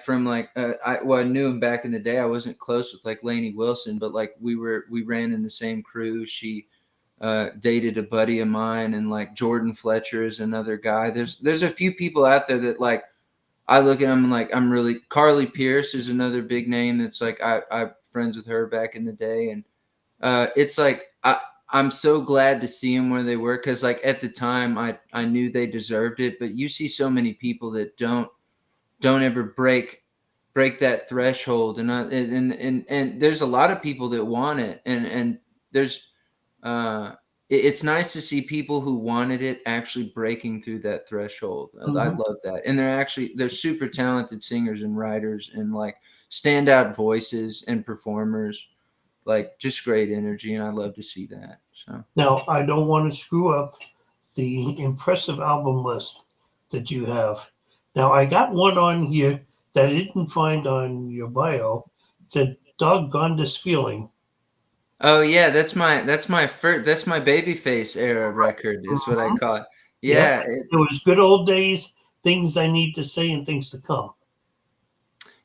from like I knew him back in the day. I wasn't close with like Lainey Wilson, but like we ran in the same crew. She dated a buddy of mine, and like Jordan Fletcher is another guy. There's a few people out there that like I look at them and like I'm really Carly Pierce is another big name that's like I'm friends with her back in the day, and it's like I'm so glad to see them where they were because like at the time I knew they deserved it, but you see so many people that don't ever break that threshold, and there's a lot of people that want it, and there's it's nice to see people who wanted it actually breaking through that threshold. I Mhm. love that, and they're super talented singers and writers and like standout voices and performers, like just great energy, and I love to see that. So Now, I don't want to screw up the impressive album list that you have. Now, I got one on here that I didn't find on your bio. It said "Doggone This Feeling." oh yeah, that's my Babyface era record is what I Mhm. call it. Yep. Yeah, It was good old days, things I need to say, and things to come.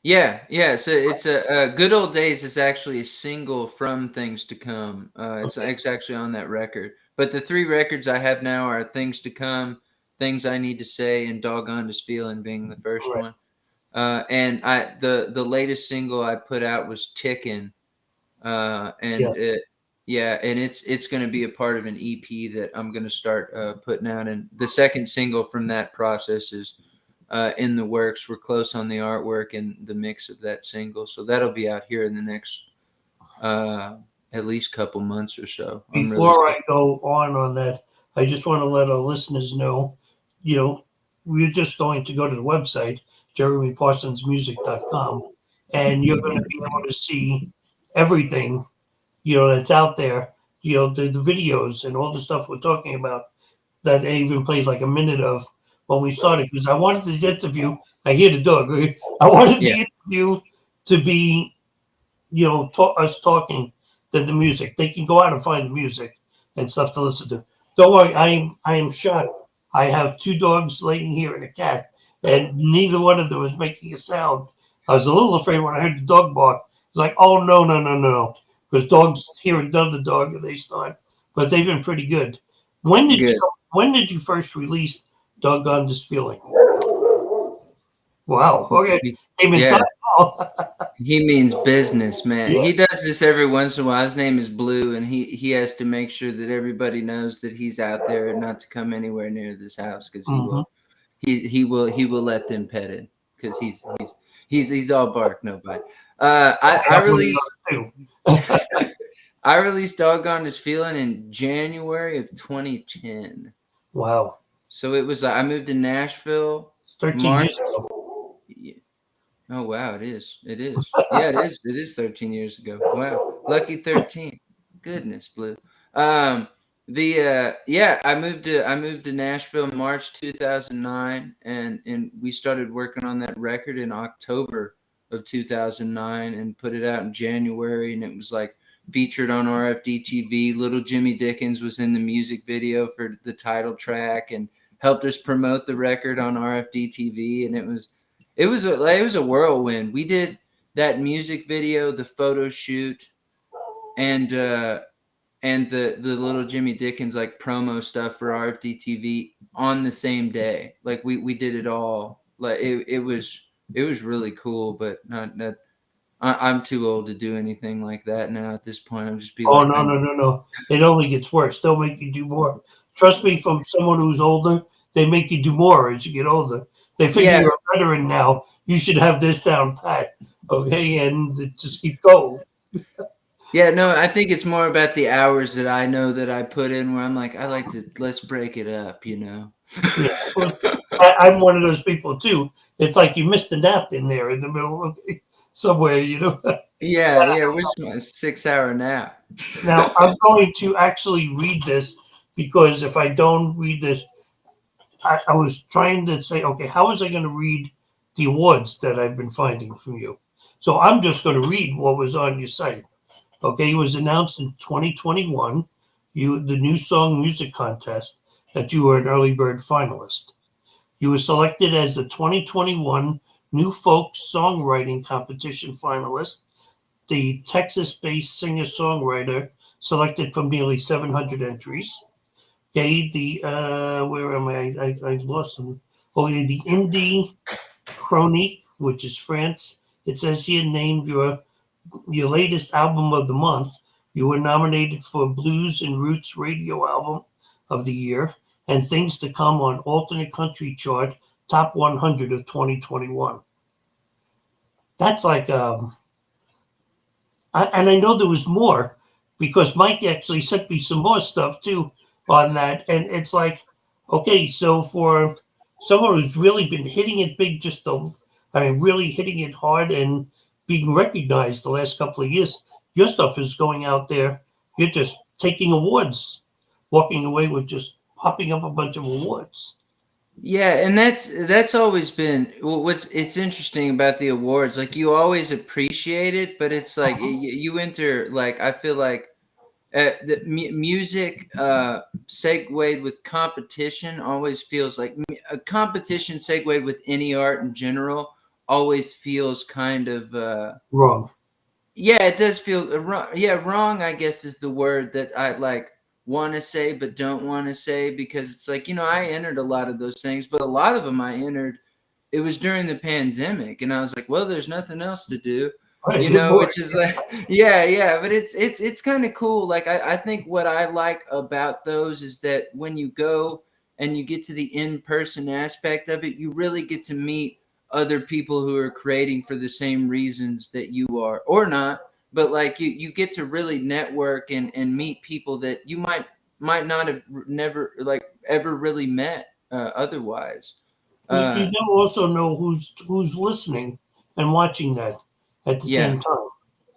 yeah, yeah. So it's a Good Old Days is actually a single from Things to Come. Okay. It's actually on that record. But the three records I have now are Things to Come, Things I Need to Say, and Doggone This Feeling being the first Right. one. And the latest single I put out was Tickin'. And Yes. it Yeah, and it's going to be a part of an EP that I'm going to start putting out. And the second single from that process is in the works. We're close on the artwork and the mix of that single, so that'll be out here in the next uh, at least couple months or so. I'm really Before I go on that, I just want to let our listeners know, you know, we're just going to go to the website, jeremyparsonsmusic.com, and you're going to be able to see everything, that's out there, the videos and all the stuff we're talking about that I even played like a minute of when we started because I wanted the interview. I hear the dog. I wanted yeah, the interview to be us talking than the music. They can go out and find the music and stuff to listen to. Don't worry, I am shocked. I have two dogs laying here and a cat, and neither one of them is making a sound. I was a little afraid when I heard the dog bark. It's like, oh no, no, no, no, no, because dogs hear another dog and they start. But they've been pretty good. When did good. you when did you first release "Doggone This Feeling"? Wow. Okay, came inside. Yeah, he means business, man. Yeah. He does this every once in a while. His name is Blue, and he has to make sure that everybody knows that he's out there and not to come anywhere near this house because Hmm. he will let them pet it because he's all bark, no bite. I I have one of released those too. I released Doggone This Feeling in January of 2010. Wow. So it was I moved to Nashville It's 13 March. years ago. Oh wow, it is. It is. Yeah, it is. It is 13 years ago. Wow. Lucky 13. Goodness, Blue. Um the Yeah, I moved to Nashville March 2009, and we started working on that record in October of 2009 and put it out in January, and it was like featured on RFD TV. Little Jimmy Dickens was in the music video for the title track and helped us promote the record on RFD TV, and it was a whirlwind. We did that music video, the photo shoot, and the little Jimmy Dickens like promo stuff for RFD TV on the same day. Like we did it all. Like it was really cool, but not I'm too old to do anything like that now. At this point, I'm just be Oh, like, no, no, no, no. It only gets worse. They'll make you do more. Trust me, from someone who's older, they make you do more as you get older. They figure yeah, you're a veteran now. You should have this down pat. Okay, and just keep going. yeah. No, I think it's more about the hours that I know that I put in. Where I'm like, I like to let's break it up, you know. Yeah, well, I'm one of those people too. It's like you missed a nap in there in the middle of somewhere, you know. Yeah, yeah. Where's my 6 hour nap? Now I'm going to actually read this because if I don't read this, I was trying to say, okay, how was I going to read the awards that I've been finding from you? So I'm just going to read what was on your site. Okay, it was announced in 2021, the new song music contest, that you were an early bird finalist. You were selected as the 2021 New Folk Songwriting Competition finalist, the Texas-based singer-songwriter selected from nearly 700 entries. Okay, the where am I lost them. Oh, yeah, the Indie Chronique, which is France. It says here named your latest album of the month. You were nominated for Blues and Roots Radio Album of the Year and Things to Come on Alternate Country Chart Top 100 of 2021. That's like and I know there was more because Mike actually sent me some more stuff too on that. And it's like, okay, so for someone who's really been hitting it big, I mean, really hitting it hard and being recognized the last couple of years, your stuff is going out there. You're just taking awards, walking away with just popping up a bunch of awards. Yeah, and that's always been what's it's interesting about the awards. Like you always appreciate it, but it's like Uh-huh. you enter like I feel like the music segued with competition always feels like a competition segued with any art in general always feels kind of Wrong. yeah, it does feel wrong. Yeah, wrong, I guess, is the word that I like want to say, but don't want to say because it's like, I entered a lot of those things, but a lot of them I entered, it was during the pandemic. And I was like, well, there's nothing else to do, Right, good boy. which is like, yeah, yeah. But it's kind of cool. Like, I think what I like about those is that when you go and you get to the in-person aspect of it, you really get to meet other people who are creating for the same reasons that you are or not, but like you get to really network and meet people that you might not have never like ever really met otherwise. You uh don't also know who's listening and watching that at the yeah, same time.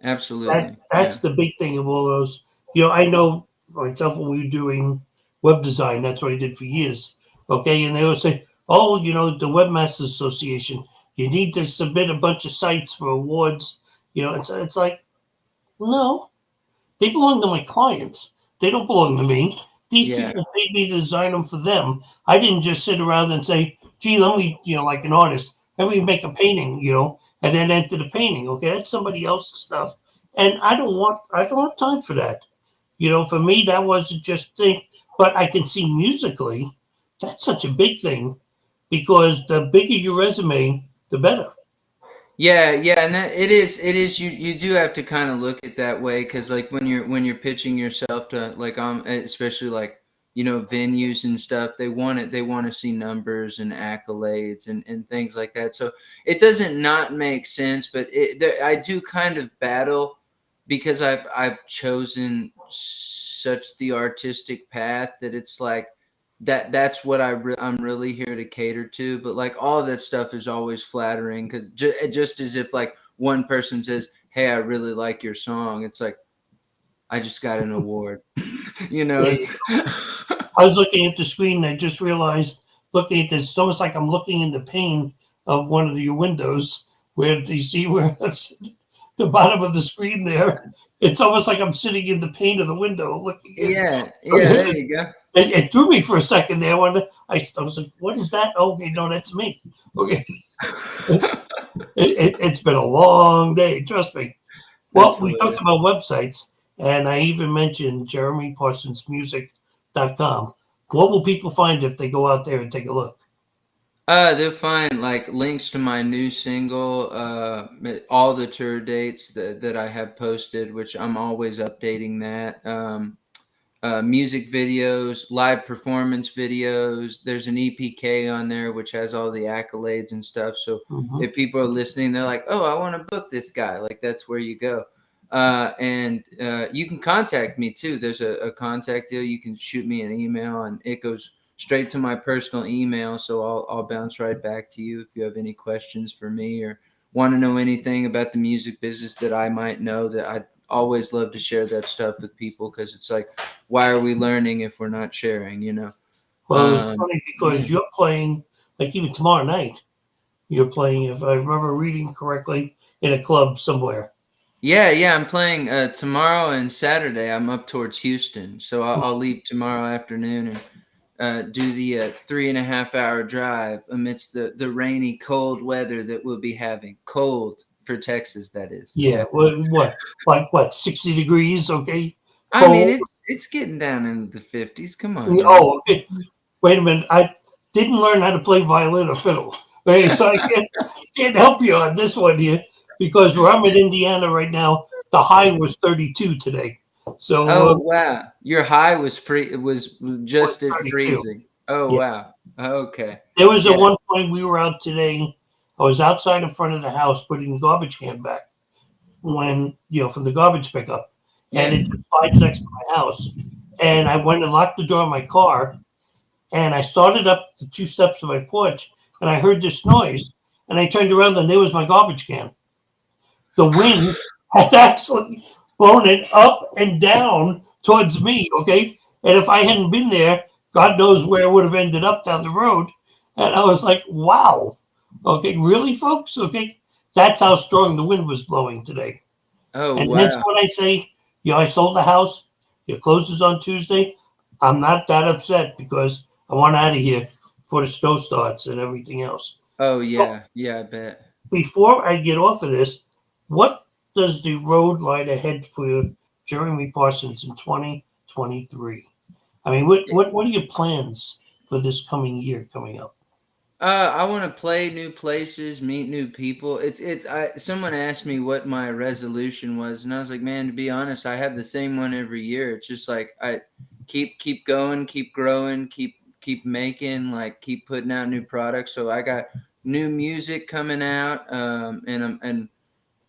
That's absolutely, yeah, that's the big thing of all those. I know myself when we were doing web design. That's what I did for years. Okay, and they always say, "Oh, the Webmasters Association. You need to submit a bunch of sites for awards." It's like, no, they belong to my clients. They don't belong to me. These yeah, people paid me to design them for them. I didn't just sit around and say, "Gee, let me," like an artist, let me make a painting, and then enter the painting. Okay, that's somebody else's stuff, and I don't have time for that. For me, that wasn't just thing. But I can see musically, that's such a big thing because the bigger your resume, the better. yeah, yeah. And that it is you do have to kind of look at that way because like when you're pitching yourself to like especially like venues and stuff, they want to see numbers and accolades and things like that. So it doesn't not make sense, but I do kind of battle because I've chosen such the artistic path that it's like that's what I'm really here to cater to. But like all of that stuff is always flattering because just as if like one person says, hey, I really like your song, it's like I just got an award. Yeah, It's I was looking at the screen and I just realized looking at this, it's almost like I'm looking in the pane of one of your windows where you see where it's the bottom of the screen there. It's almost like I'm sitting in the pane of the window looking in. yeah, yeah, there you go. It threw me for a second there. I was like, what is that? Oh, okay, no, that's me. Okay. It's been a long day, trust me. Well, That's we talked hilarious. about websites, and I even mentioned JeremyParsonsMusic.com. What will people find if they go out there and take a look? They'll find like links to my new single, all the tour dates that I have posted, which I'm always updating that. Music videos, live performance videos. There's an EPK on there which has all the accolades and stuff. So Mm-hmm. if people are listening, they're like, "Oh, I want to book this guy." Like that's where you go. And you can contact me too. There's a contact deal. You can shoot me an email, and it goes straight to my personal email. So I'll bounce right back to you if you have any questions for me or want to know anything about the music business that I might know. That I always love to share that stuff with people because it's like, why are we learning if we're not sharing? You know? Well, it's funny Yeah. because you're playing, like even tomorrow night, you're playing, if I remember reading correctly, in a club somewhere. Yeah. I'm playing tomorrow and Saturday. I'm up towards Houston, so I'll leave tomorrow afternoon and do the 3.5 hour drive amidst the rainy, cold weather that we'll be having. Cold for Texas, that is. Yeah, Yeah. like what, 60 degrees, okay? I mean, Cold. it's getting down into the 50s. Come on now. Oh, okay. Wait a minute. I didn't learn how to play violin or fiddle. Right? So I can't help you on this one here because where I'm in Indiana right now, the high was 32 today. So Oh wow, your high was was was just at 32. freezing. Oh Yeah. wow. Okay. There was a Yeah. one point we were out today. I was outside in front of the house putting the garbage can back when, from the garbage pickup, and Yeah. it just slides next to my house. And I went and locked the door of my car, and I started up the 2 steps of my porch, and I heard this noise, and I turned around, and there was my garbage can. The wind had actually blown it up and down towards me, okay? And if I hadn't been there, God knows where it would have ended up down the road. And I was like, wow. Okay, really, folks? Okay. That's how strong the wind was blowing today. Oh And hence wow. when I say, I sold the house, it closes on Tuesday, I'm not that upset because I want out of here before the snow starts and everything else. Oh So yeah. Yeah, I bet. before I get off of this, what does the road lie ahead for Jeremy Parsons in 2023? I mean, what are your plans for this coming year coming up? I want to play new places, meet new people. Someone asked me what my resolution was, and I was like, man, to be honest, I have the same one every year. It's just like I keep going, keep growing, keep making, like keep putting out new products. So I got new music coming out, and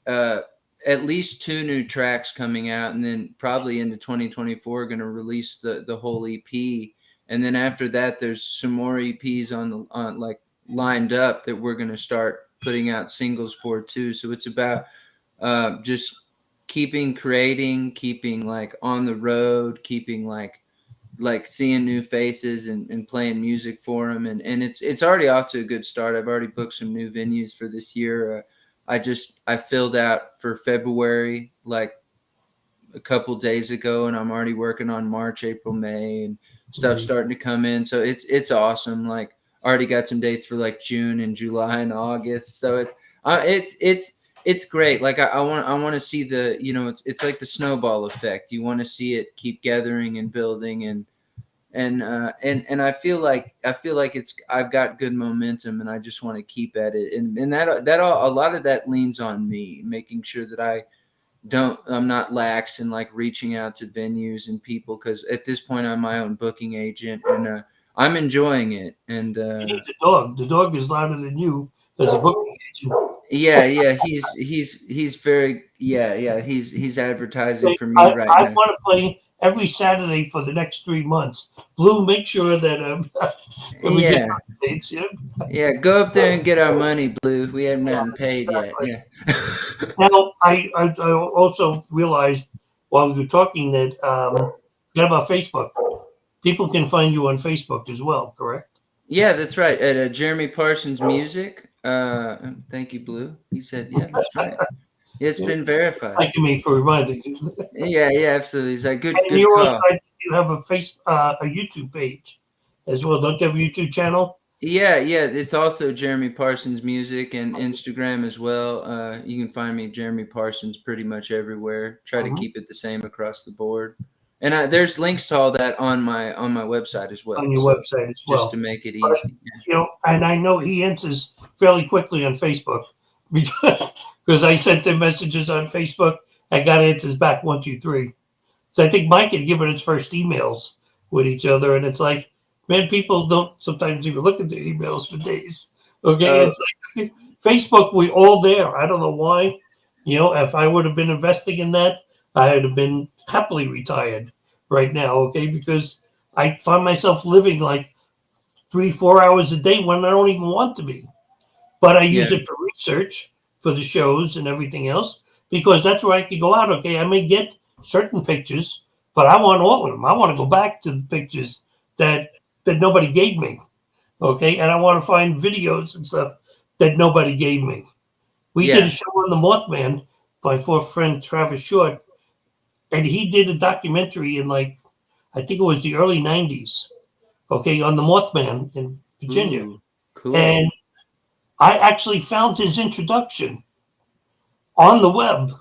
uh, at least two new tracks coming out, and then probably into 2024 going to release the whole EP. And then after that, there's some more EPs on like lined up that we're going to start putting out singles for too. So it's about just keeping creating, keeping like on the road, keeping like seeing new faces and playing music for them, and it's already off to a good start. I've already booked some new venues for this year. I filled out for February like a couple days ago, and I'm already working on March, April, May, and stuff Mhm. starting to come in. So it's awesome. Like already got some dates for like June and July and August. So it's great. Like I want to see the, it's like the snowball effect. You want to see it keep gathering and building, and I feel like I've got good momentum, and I just want to keep at it, and that all, a lot of that leans on me, making sure that I'm not lax in like reaching out to venues and people, because at this point I'm my own booking agent, and I'm enjoying it, and You need the dog. The dog is louder than you as a booking agent. yeah, he's very, he's advertising Okay, for me right I now. want to play every Saturday for the next 3 months. Blue, make sure that when we get Yeah. on dates, Yeah, go up there and get our money, Blue. We have yeah, nothing paid yet. exactly. Yeah. Now, I also realized while we were talking that forget about Facebook. People can find you on Facebook as well, correct? Yeah, that's right. At Jeremy Parsons Music. Thank you, Blue. He said, yeah, that's right. It's Yeah. been verified. Thank you, me, for reminding you. Yeah, absolutely. He's like, good, And good you also call. you have a YouTube page as well. Don't you have a YouTube channel? Yeah. It's also Jeremy Parsons Music and Instagram as well. You can find me Jeremy Parsons pretty much everywhere. Try to Mhm. keep it the same across the board. And there's links to all that on my website as well. On your So website as just well. to make it But, easy. Yeah. you know, and I know he answers fairly quickly on Facebook because I sent him messages on Facebook. I got answers back 1, 2, 3. So I think Mike had given its first emails with each other, and it's like, man, people don't sometimes even look at their emails for days. Okay, Oh, it's like Facebook, we all there. I don't know why. You know, if I would have been investing in that, I would have been happily retired right now. Okay, because I find myself living like 3, 4 hours a day when I don't even want to be. But I use yeah, it for research for the shows and everything else because that's where I could go out. Okay, I may get certain pictures, but I want all of them. I want to go back to the pictures that nobody gave me. Okay, and I want to find videos and stuff that nobody gave me. We did a yeah. show on the Mothman by my friend Travis Short, and he did a documentary in like I think it was the early '90s. Okay, on the Mothman in Virginia, Ooh, cool. and I actually found his introduction on the web.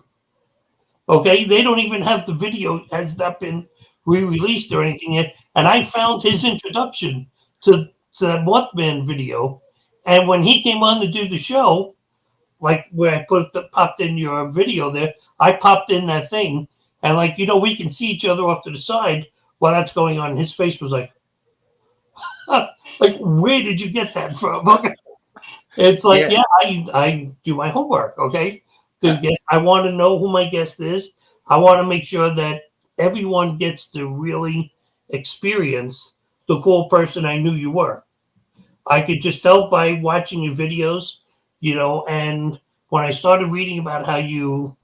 Okay, they don't even have the video has not been re-released or anything yet, and I found his introduction to the Mothman video, and when he came on to do the show, like where I popped in your video there, I popped in that thing, and like we can see each other off to the side while that's going on. His face was like, like where did you get that from? Okay. It's like, Yeah. yeah, I do my homework, okay? The Uh, guest, I want to know who my guest is. I want to make sure that everyone gets to really experience the cool person I knew you were. I could just tell by watching your videos, and when I started reading about how you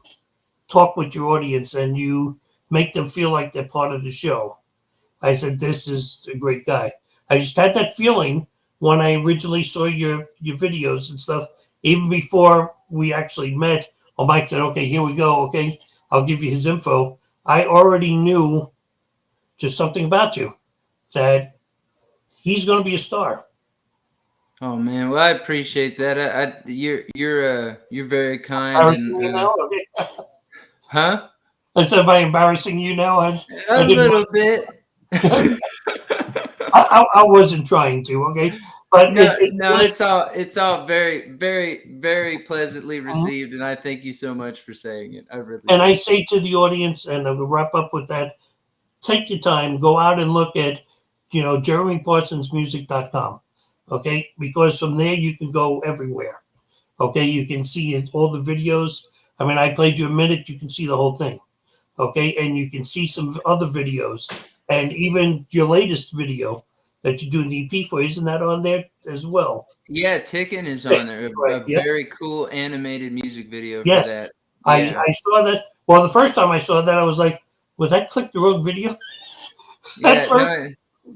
talk with your audience and you make them feel like they're part of the show, I said, this is a great guy. I just had that feeling when I originally saw your videos and stuff, even before we actually met. Or Mike said, okay, here we go. Okay, I'll give you his info. I already knew just something about you that he's going to be a star. oh man, well I appreciate that. You're very kind Embarrassing and you now? Okay. huh? I said, am I embarrassing you now? I A didn't little bit. I wasn't trying to, okay? But No, it no, really, it's all very, very, very pleasantly received, and I thank you so much for saying it. I really and do. I say to the audience, and I will wrap up with that, take your time, go out and look at, jeremyparsonsmusic.com. Okay. Because from there you can go everywhere. Okay. You can see all the videos. I mean, I played you a minute, you can see the whole thing. Okay. And you can see some other videos and even your latest video that you do an EP for. Isn't that on there as well? Yeah, Tickin is Yeah, on there. right. A Yep. very cool animated music video for Yes. that. I, Yeah, I saw that. Well, the first time I saw that, I was like, was that click the road video? At yeah, first, no,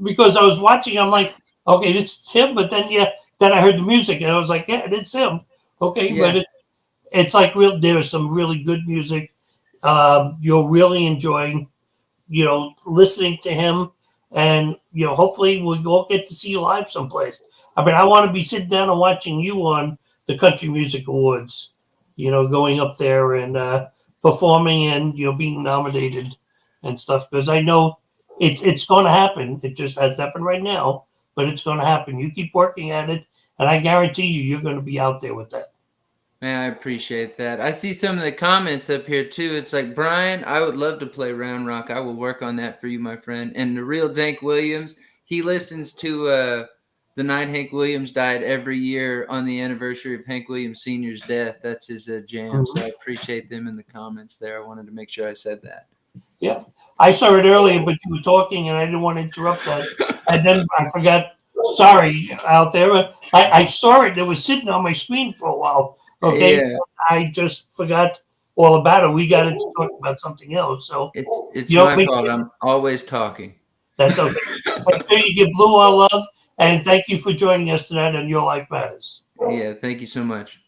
because I was watching, I'm like, okay, it's him. But then, yeah, then I heard the music and I was like, yeah, it's him. Okay, but yeah, it's like there's some really good music. You'll really enjoy, listening to him, and hopefully we'll all get to see you live someplace. I mean, I want to be sitting down and watching you on the Country Music Awards. Going up there and performing and being nominated and stuff because I know it's going to happen. It just has happened right now, but it's going to happen. You keep working at it, and I guarantee you're going to be out there with that. man, I appreciate that. I see some of the comments up here too. It's like, Brian, I would love to play Round Rock. I will work on that for you, my friend. And the real Dank Williams, he listens to the night Hank Williams died every year on the anniversary of Hank Williams Sr.'s death. That's his jam. So I appreciate them in the comments there. I wanted to make sure I said that. Yeah, I saw it earlier, but you were talking, and I didn't want to interrupt that. And then I forgot. Sorry, out there. But I saw it. It was sitting on my screen for a while. Okay, Yeah, I just forgot all about it. We got to talk about something else. So it's my make fault. sure, I'm always talking. that's okay. Make sure you give Blue our love, and thank you for joining us tonight on Your Life Matters. Yeah, thank you so much.